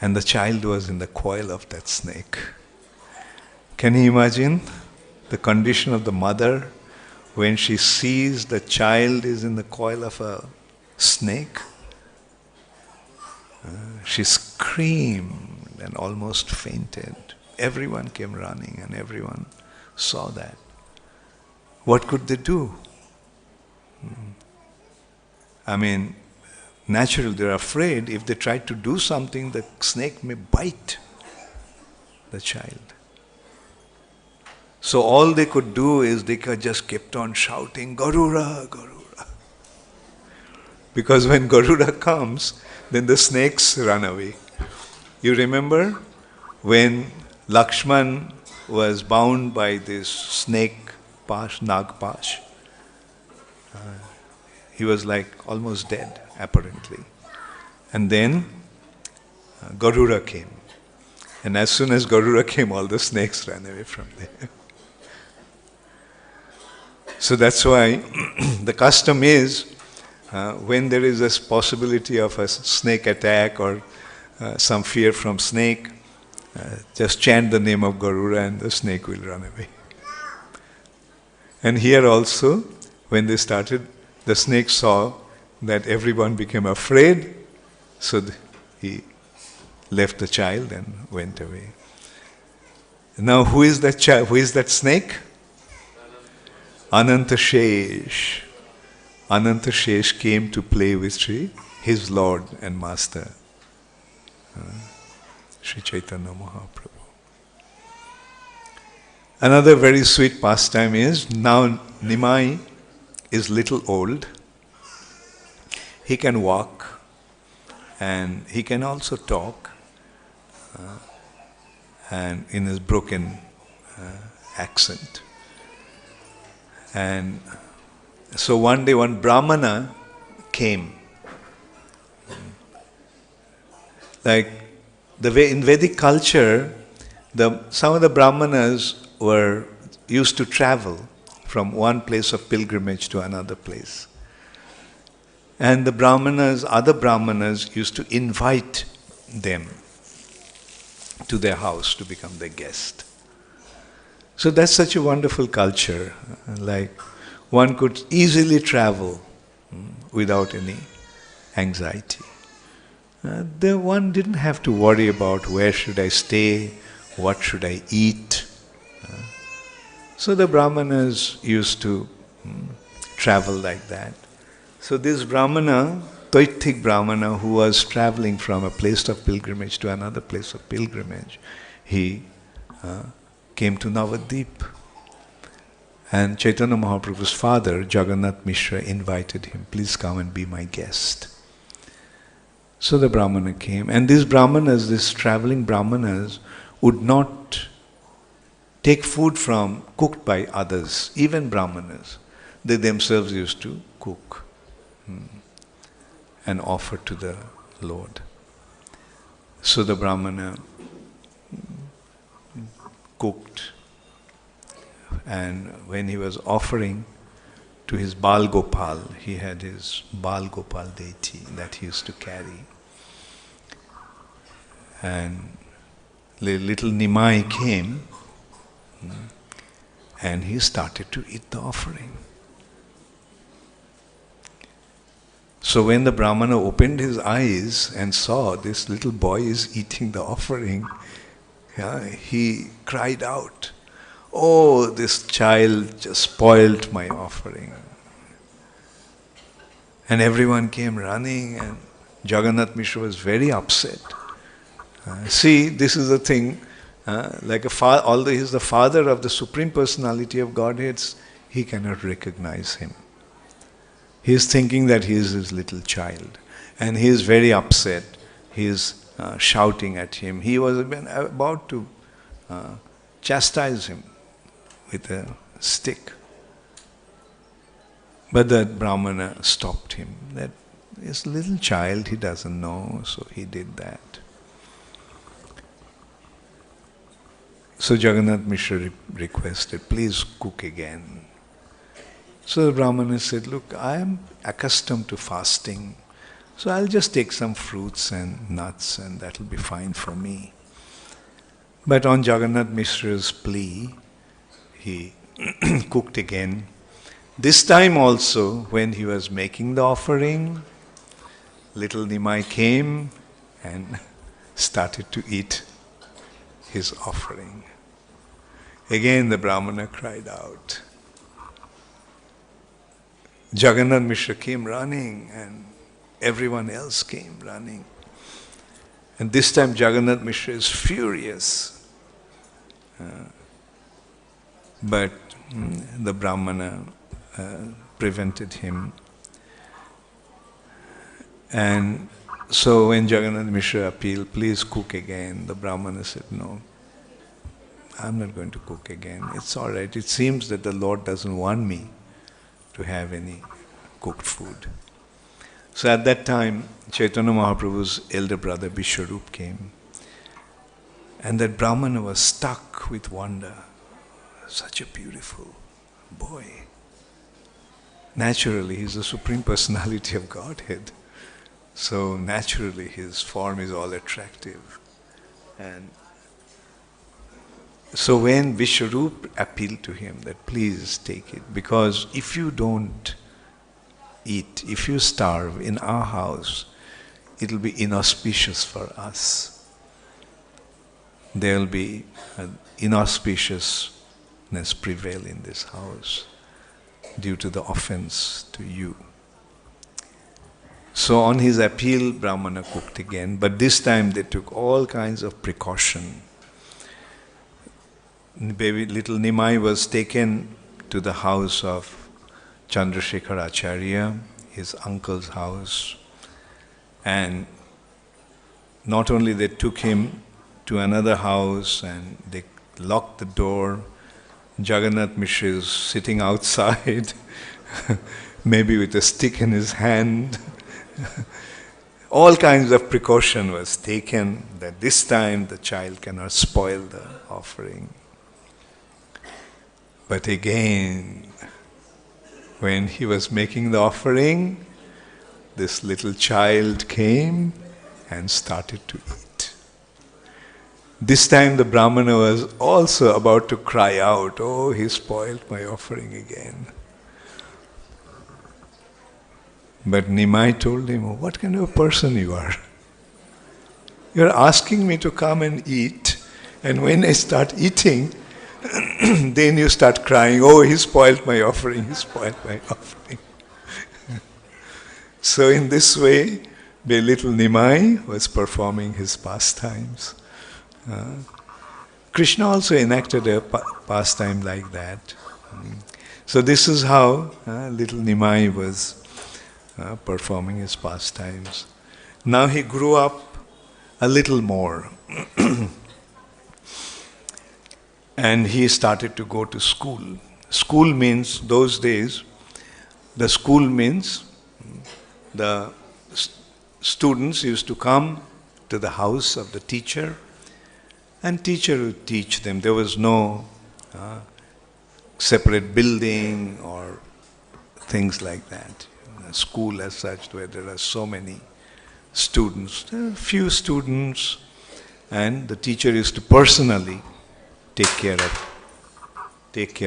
And the child was in the coil of that snake. Can you imagine the condition of the mother when she sees the child is in the coil of a snake? She screamed and almost fainted. Everyone came running and everyone saw that. What could they do? I mean, naturally they're afraid if they try to do something, the snake may bite the child. So all they could do is they just kept on shouting, Garuda, Garuda. Because when Garuda comes, then the snakes run away. You remember when Lakshman was bound by this snake pash, nag pash? He was like almost dead, apparently. And then Garuda came. And as soon as Garuda came, all the snakes ran away from there. So that's why the custom is, when there is a possibility of a snake attack or some fear from snake, just chant the name of Garuda and the snake will run away. And here also, when they started, the snake saw that everyone became afraid, so he left the child and went away. Now who is that child? Who is that snake? Anantashesh. Anantashesh came to play with his Lord and Master, Sri Chaitanya Mahaprabhu. Another very sweet pastime is, now Nimai is little old. He can walk and he can also talk and in his broken accent. And so one day one Brahmana came. Like the way in Vedic culture, some of the Brahmanas were used to travel from one place of pilgrimage to another place. And the Brahmanas, other Brahmanas used to invite them to their house to become their guest. So that's such a wonderful culture. Like one could easily travel without any anxiety. One didn't have to worry about where should I stay, what should I eat. So the Brahmanas used to travel like that. So this Brahmana, Toitik Brahmana, who was traveling from a place of pilgrimage to another place of pilgrimage, he came to Navadvip. And Chaitanya Mahaprabhu's father, Jagannath Mishra, invited him, please come and be my guest. So the Brahmana came. And these Brahmanas, these traveling Brahmanas, would not take food from cooked by others, even Brahmanas. They themselves used to cook and offer to the Lord. So the Brahmana cooked, and when he was offering to his Bal Gopal, he had his Bal Gopal deity that he used to carry. And little Nimai came and he started to eat the offering. So when the Brahmana opened his eyes and saw this little boy is eating the offering, he cried out, "Oh, this child just spoiled my offering." And everyone came running and Jagannath Mishra was very upset. See, this is the thing, although he is the father of the Supreme Personality of Godhead, he cannot recognize him. He is thinking that he is his little child. And he is very upset. He is shouting at him. He was about to chastise him with a stick. But the Brahmana stopped him. That is a little child, he doesn't know, so he did that. So Jagannath Mishra requested, please cook again. So the Brahmana said, look, I am accustomed to fasting, so I'll just take some fruits and nuts and that'll be fine for me. But on Jagannath Mishra's plea, he cooked again. This time also, when he was making the offering, little Nimai came and started to eat his offering. Again the Brahmana cried out. Jagannath Mishra came running and everyone else came running. And this time Jagannath Mishra is furious. But the Brahmana prevented him. And so when Jagannath Mishra appealed, please cook again, the Brahmana said, no, I'm not going to cook again. It's all right. It seems that the Lord doesn't want me to have any cooked food. So at that time, Chaitanya Mahaprabhu's elder brother Vishwarup came. And that Brahmana was stuck with wonder. Such a beautiful boy. Naturally, he's the Supreme Personality of Godhead. So naturally, his form is all attractive. And so when Vishwarup appealed to him that please take it, because if you don't eat, if you starve in our house, it will be inauspicious for us. There will be inauspiciousness prevail in this house due to the offense to you. So on his appeal, Brahmana cooked again, but this time they took all kinds of precaution. Baby little Nimai was taken to the house of Chandrasekhar Acharya, his uncle's house, and not only they took him to another house and they locked the door. Jagannath Mishra is sitting outside, maybe with a stick in his hand. All kinds of precaution was taken that this time the child cannot spoil the offering. But again, when he was making the offering, this little child came and started to eat. This time the Brahmana was also about to cry out, oh, he spoiled my offering again. But Nimai told him, what kind of a person you are? You're asking me to come and eat, and when I start eating, then you start crying, oh, he spoiled my offering, he spoiled my offering. So in this way, the little Nimai was performing his pastimes. Krishna also enacted a pastime like that. So this is how little Nimai was performing his pastimes. Now he grew up a little more. And he started to go to school. School means, those days, the school means the students used to come to the house of the teacher, and teacher would teach them. There was no separate building or things like that. A school as such, where there are so many students, there are few students, and the teacher used to personally take care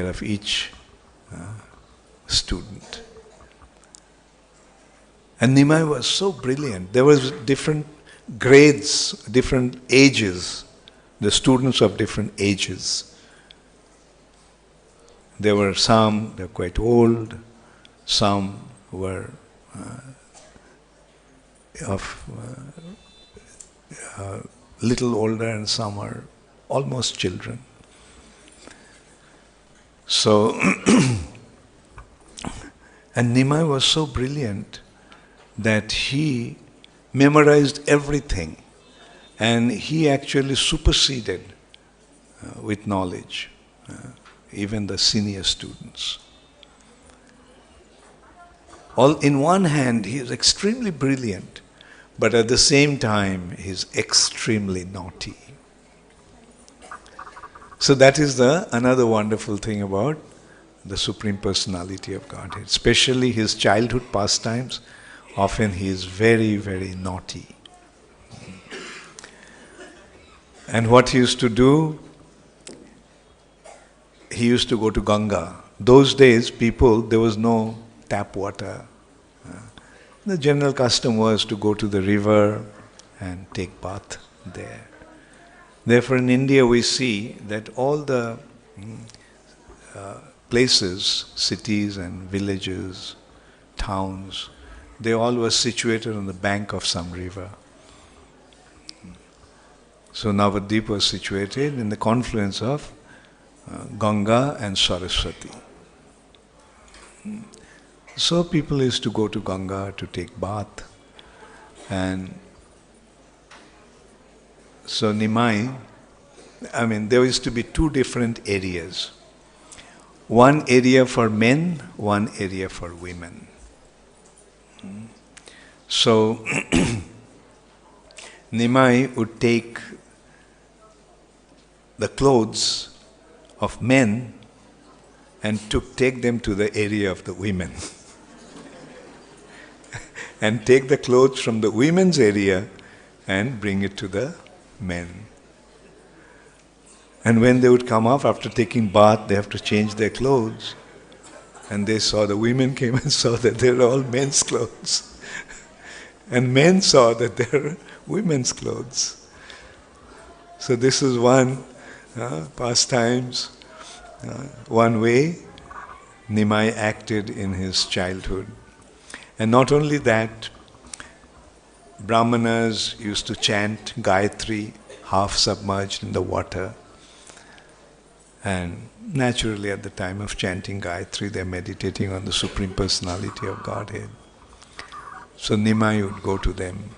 of each student. And Nimai was so brilliant. There was different grades, different ages, the students of different ages. There were some, they were quite old, some were little older, and some are almost children. So, and Nimai was so brilliant that he memorized everything, and he actually superseded with knowledge even the senior students. All in one hand, he is extremely brilliant, but at the same time, he is extremely naughty. So that is another wonderful thing about the Supreme Personality of Godhead. Especially his childhood pastimes, often he is very, very naughty. And what he used to do, he used to go to Ganga. Those days, there was no tap water. The general custom was to go to the river and take bath there. Therefore, in India, we see that all the places, cities and villages, towns, they all were situated on the bank of some river. So Navadvip was situated in the confluence of Ganga and Saraswati. So people used to go to Ganga to take bath. And so Nimai, there used to be two different areas. One area for men, one area for women. So Nimai would take the clothes of men and take them to the area of the women. And take the clothes from the women's area and bring it to the men. And when they would come up after taking bath, they have to change their clothes. And the women came and saw that they were all men's clothes. And men saw that they were women's clothes. So this is one pastimes, one way Nimai acted in his childhood. And not only that, Brahmanas used to chant Gayatri half submerged in the water. And naturally at the time of chanting Gayatri, they're meditating on the Supreme Personality of Godhead. So Nimai would go to them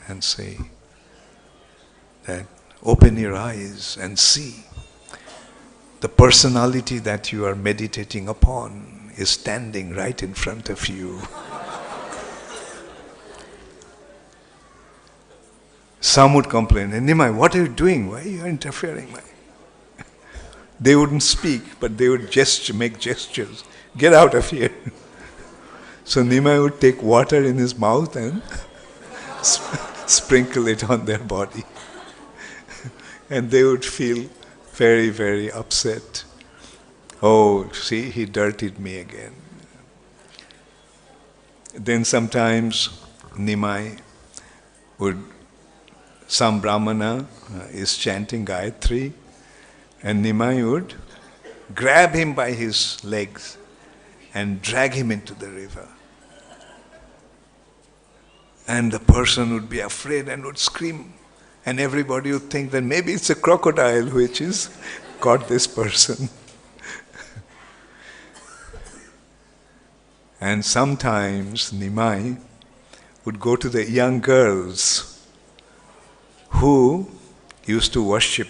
and say that, open your eyes and see. The personality that you are meditating upon is standing right in front of you. Some would complain, Nimai, what are you doing? Why are you interfering? They wouldn't speak, but they would make gestures. Get out of here. So Nimai would take water in his mouth and sprinkle it on their body. And they would feel very, very upset. Oh, see, he dirtied me again. Then sometimes Nimai some Brahmana is chanting Gayatri, and Nimai would grab him by his legs and drag him into the river. And the person would be afraid and would scream. And everybody would think that maybe it's a crocodile which has caught this person. And sometimes Nimai would go to the young girls who used to worship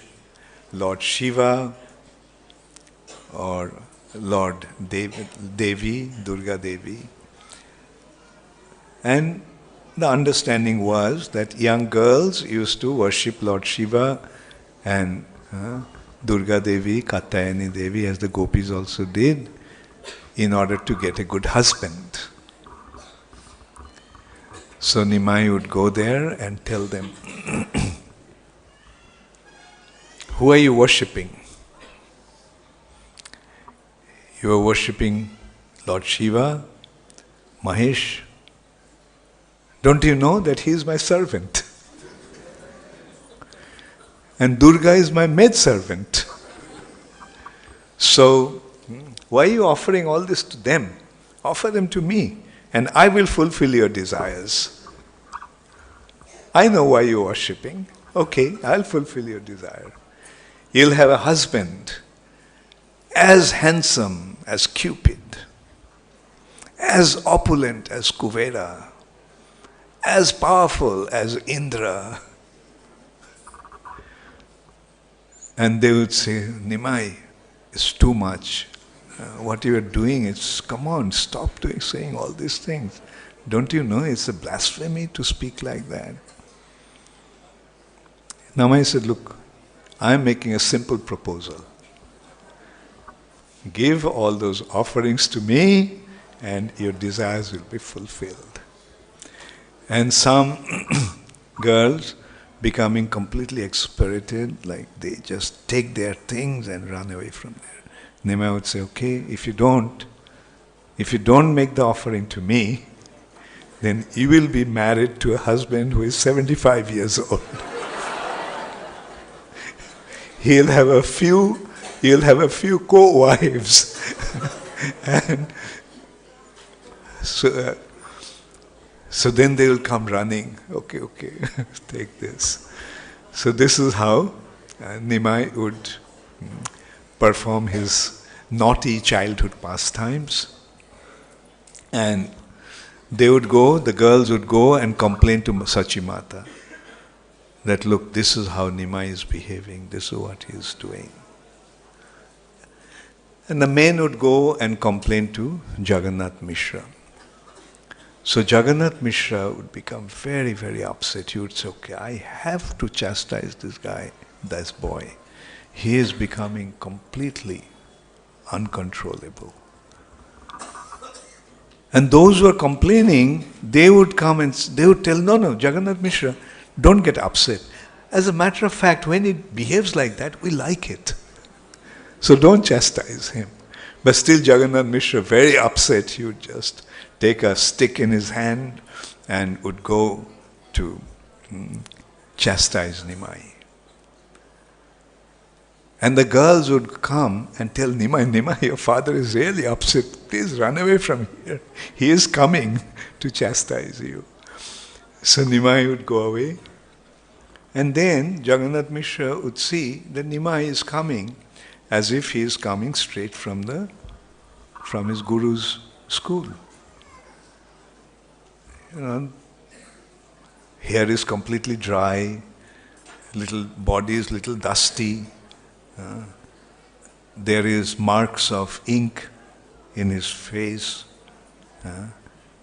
Lord Shiva or Lord Devi, Durga Devi. And the understanding was that young girls used to worship Lord Shiva and Durga Devi, Katyayani Devi, as the gopis also did, in order to get a good husband. So Nimai would go there and tell them, who are you worshipping? You are worshipping Lord Shiva, Mahesh. Don't you know that he is my servant? And Durga is my maidservant. So, why are you offering all this to them? Offer them to me, and I will fulfill your desires. I know why you're worshipping. Okay, I'll fulfill your desire. You'll have a husband as handsome as Cupid, as opulent as Kuvera, as powerful as Indra. And they would say, Nimai, it's too much. What you are doing, come on, stop saying all these things. Don't you know it's a blasphemy to speak like that? Nimai said, look, I am making a simple proposal. Give all those offerings to me and your desires will be fulfilled. And some girls becoming completely exspirited, like they just take their things and run away from there. Nimai would say, okay, if you don't make the offering to me, then you will be married to a husband who is 75 years old. He'll have a few co-wives. And so then they will come running. Okay, take this. So this is how Nimai would perform his naughty childhood pastimes. And the girls would go and complain to Sachimata that, look, this is how Nimai is behaving, this is what he is doing. And the men would go and complain to Jagannath Mishra. So Jagannath Mishra would become very, very upset. He would say, okay, I have to chastise this boy. He is becoming completely uncontrollable. And those who are complaining, they would come and they would tell, no, Jagannath Mishra, don't get upset. As a matter of fact, when he behaves like that, we like it. So don't chastise him. But still Jagannath Mishra, very upset, he would just take a stick in his hand and would go to chastise Nimai. And the girls would come and tell Nimai, your father is really upset. Please run away from here. He is coming to chastise you. So Nimai would go away. And then Jagannath Mishra would see that Nimai is coming as if he is coming straight from his guru's school. Hair is completely dry, body is little dusty. There is marks of ink in his face.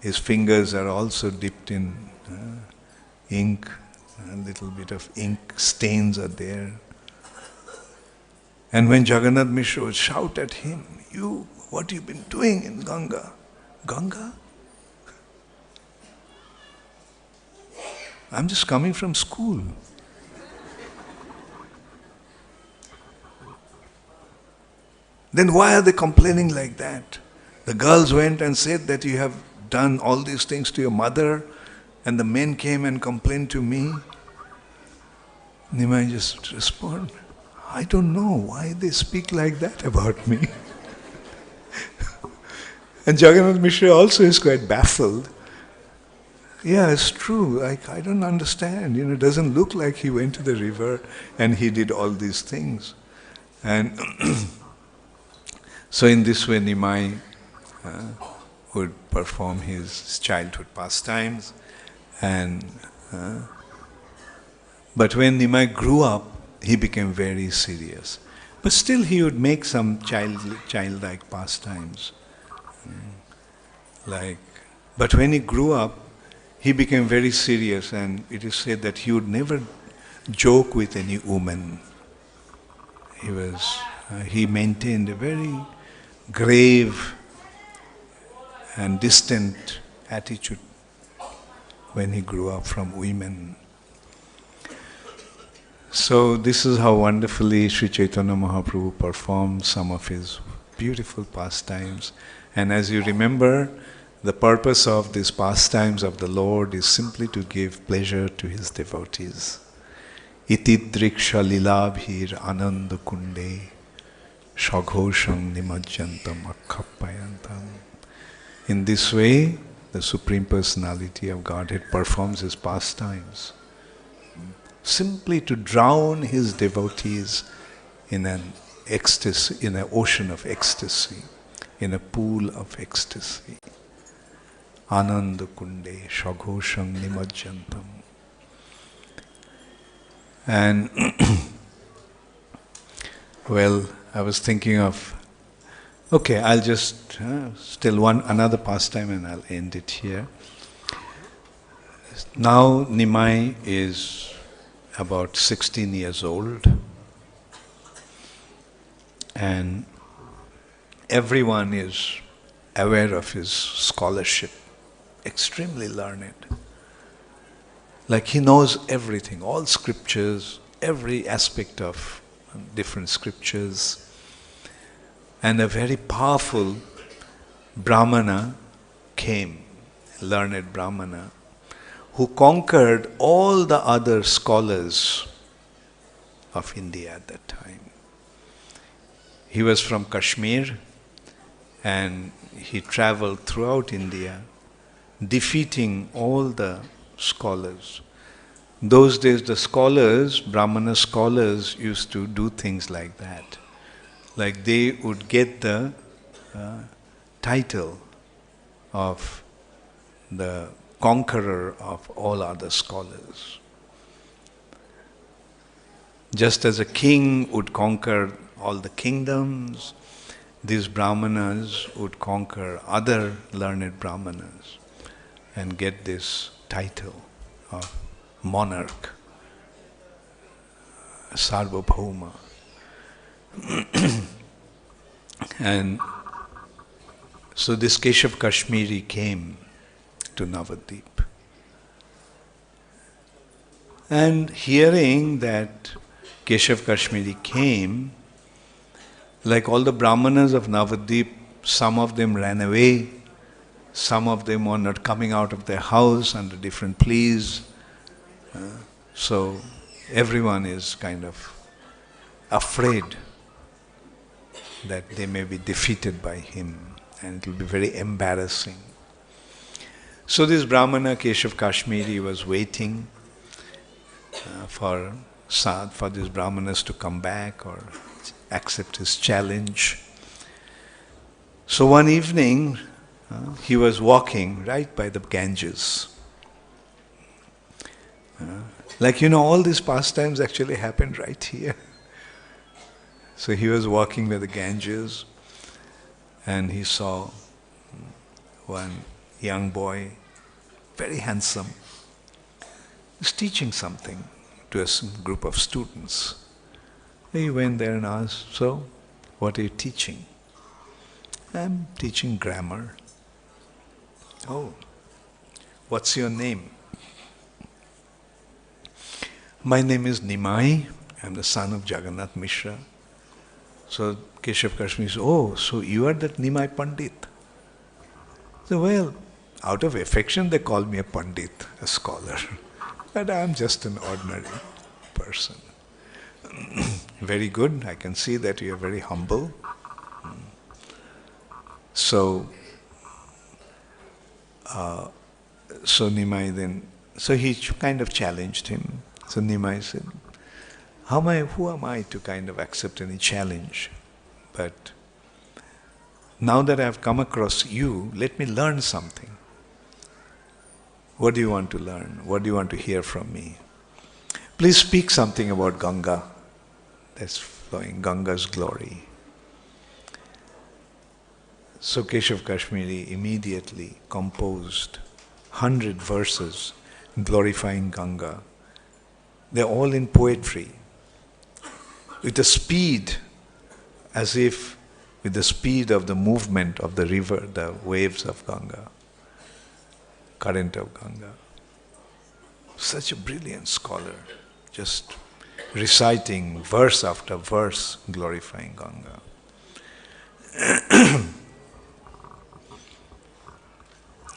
His fingers are also dipped in ink. A little bit of ink stains are there. And when Jagannath Mishra would shout at him, what you been doing in Ganga? Ganga? I'm just coming from school. Then why are they complaining like that? The girls went and said that you have done all these things to your mother, and the men came and complained to me. Nimai just responded, I don't know why they speak like that about me. And Jagannath Mishra also is quite baffled. Yeah, it's true. I don't understand. It doesn't look like he went to the river and he did all these things. And so in this way Nimai would perform his childhood pastimes. But when Nimai grew up, he became very serious. But still he would make some childlike pastimes. But when he grew up, he became very serious, and it is said that he would never joke with any woman. He maintained a very grave and distant attitude when he grew up from women. So this is how wonderfully Sri Chaitanya Mahaprabhu performed some of his beautiful pastimes. And as you remember, the purpose of these pastimes of the Lord is simply to give pleasure to his devotees. Iti driksha lilabhir ananda kunde shaghosham nimajjantam akhapayantam. In this way, the Supreme Personality of Godhead performs his pastimes, simply to drown his devotees in an ecstasy, in an ocean of ecstasy, in a pool of ecstasy. Ananda kunde shaghosham nimajjantam. And well, I was thinking of, okay, I'll just still another pastime and I'll end it here. Now Nimai is about 16 years old, and everyone is aware of his scholarship, extremely learned. Like he knows everything, all scriptures, every aspect of different scriptures. And a very powerful Brahmana came, learned Brahmana, who conquered all the other scholars of India at that time. He was from Kashmir and he traveled throughout India, defeating all the scholars. Those days the scholars, Brahmana scholars, used to do things like that. Like they would get the title of the conqueror of all other scholars. Just as a king would conquer all the kingdoms, these Brahmanas would conquer other learned Brahmanas and get this title of monarch, Sarvabhauma. And so this Keshav Kashmiri came to Navadvip. And hearing that Keshav Kashmiri came, like all the Brahmanas of Navadvip, some of them ran away, some of them were not coming out of their house under different pleas. So everyone is kind of afraid that they may be defeated by him and it will be very embarrassing. So this Brahmana Keshav Kashmiri was waiting for these Brahmanas to come back or accept his challenge. So one evening he was walking right by the Ganges. All these pastimes actually happened right here. So he was walking by the Ganges and he saw one young boy, very handsome, was teaching something to a group of students. He went there and asked, "So, what are you teaching?" "I'm teaching grammar." "Oh, what's your name?" "My name is Nimai. I'm the son of Jagannath Mishra." So Keshav Kashmiri said, "Oh, so you are that Nimai Pandit?" So, well, out of affection they call me a Pandit, a scholar. But I'm just an ordinary person. Very good, I can see that you are very humble. So Nimai then, so he kind of challenged him. So Nimai said, who am I to kind of accept any challenge? But now that I have come across you, let me learn something. What do you want to learn? What do you want to hear from me? Please speak something about Ganga that's flowing, Ganga's glory. So Keshav Kashmiri immediately composed 100 verses glorifying Ganga. They're all in poetry, with a speed as if with the speed of the movement of the river, the waves of Ganga, current of Ganga. Such a brilliant scholar, just reciting verse after verse glorifying Ganga.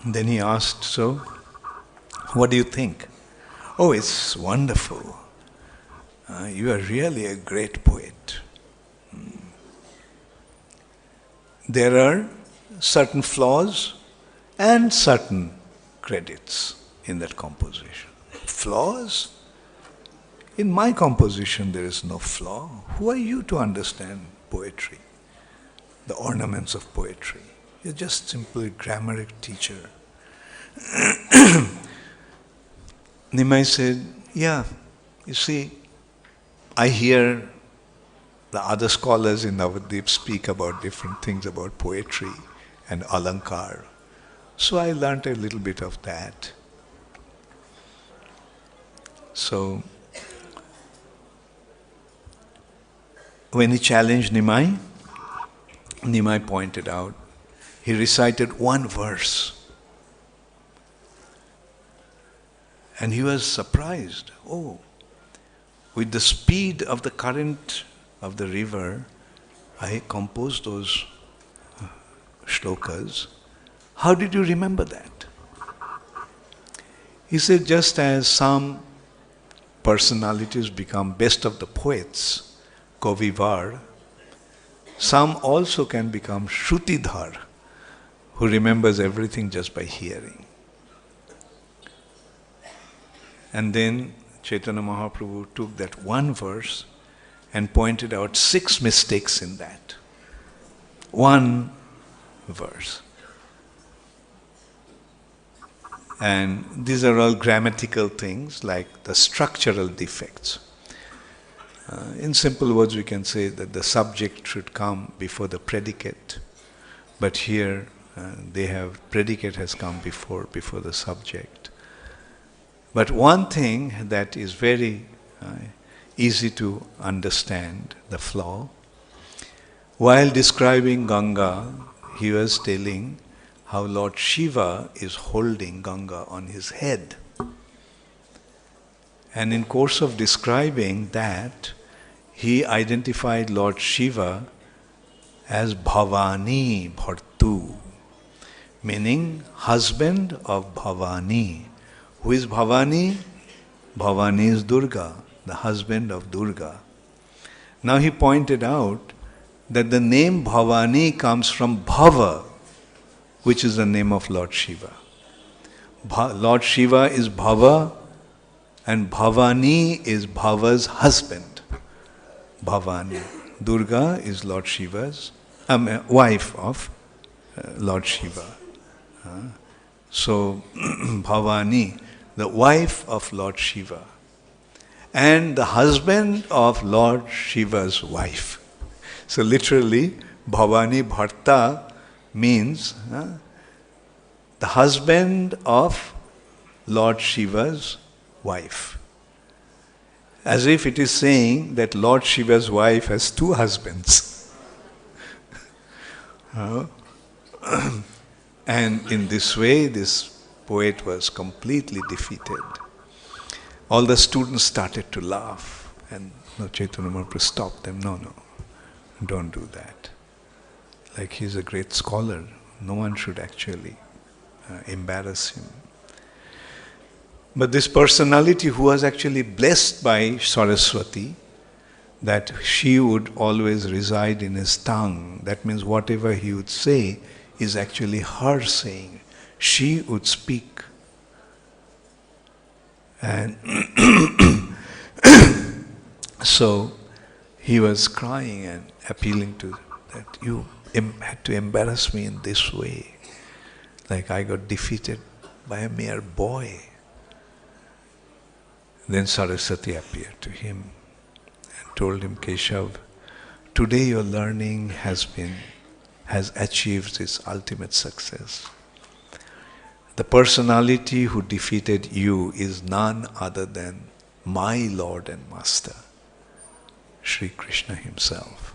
Then he asked, "So, what do you think?" "Oh, it's wonderful. You are really a great poet." There are certain flaws and certain credits in that composition. Flaws? In my composition there is no flaw. Who are you to understand poetry, the ornaments of poetry? You're just simply a grammar teacher. Nimai said, "Yeah, you see, I hear the other scholars in Navadvip speak about different things about poetry and alankar. So I learnt a little bit of that." So when he challenged Nimai, Nimai pointed out, he recited one verse And he was surprised. Oh, with the speed of the current of the river, I composed those shlokas. How did you remember that? He said, just as some personalities become best of the poets, Kavivar, some also can become Shrutidhar, who remembers everything just by hearing. And then Chaitanya Mahaprabhu took that one verse and pointed out 6 mistakes in that. One verse. And these are all grammatical things like the structural defects. In simple words, we can say that the subject should come before the predicate, but here predicate has come before the subject. But one thing that is very easy to understand, the flaw, while describing Ganga, he was telling how Lord Shiva is holding Ganga on his head. And in course of describing that, he identified Lord Shiva as Bhavani Bhartu, meaning husband of Bhavani. Who is Bhavani? Bhavani is Durga, the husband of Durga. Now he pointed out that the name Bhavani comes from Bhava, which is the name of Lord Shiva. Lord Shiva is Bhava, and Bhavani is Bhava's husband. Bhavani. Durga is Lord Shiva's wife of Lord Shiva. So Bhavani, the wife of Lord Shiva, and the husband of Lord Shiva's wife. So literally, Bhavani Bharta means the husband of Lord Shiva's wife. As if it is saying that Lord Shiva's wife has 2 husbands. And in this way, this poet was completely defeated. All the students started to laugh, and Chaitanya Mahaprabhu stopped them. No, don't do that. Like, he's a great scholar. No one should actually embarrass him. But this personality who was actually blessed by Saraswati, that she would always reside in his tongue. That means whatever he would say is actually her saying. She would speak. And so he was crying and appealing to that, you had to embarrass me in this way. Like I got defeated by a mere boy. Then Saraswati appeared to him and told him, Keshav, today your learning has achieved its ultimate success. The personality who defeated you is none other than my Lord and Master, Sri Krishna himself.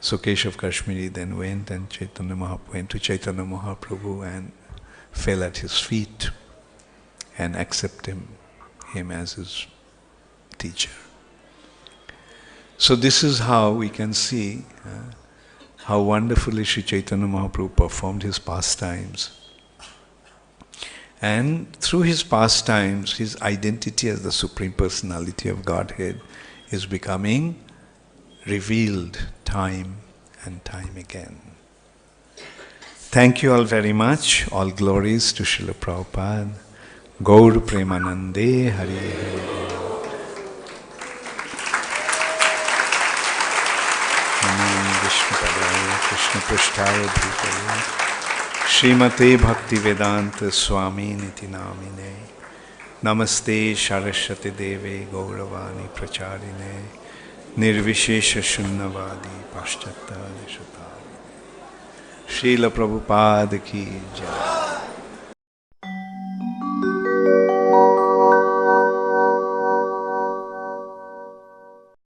So Keshav Kashmiri then went to Chaitanya Mahaprabhu and fell at his feet and accepted him as his teacher. So this is how we can see how wonderfully Sri Chaitanya Mahaprabhu performed his pastimes. And through his pastimes, his identity as the Supreme Personality of Godhead is becoming revealed time and time again. Thank you all very much. All glories to Srila Prabhupada. Gaur Premanande Hari Hari. Krishna Prasthaya Bhutale Srimate Bhakti Vedanta Swami Niti Namine Namaste Saraswati Deve Gauravani Pracharine Nirvishesha Shunnavadi Paschata Nishatari Srila Prabhupada Ki Jai.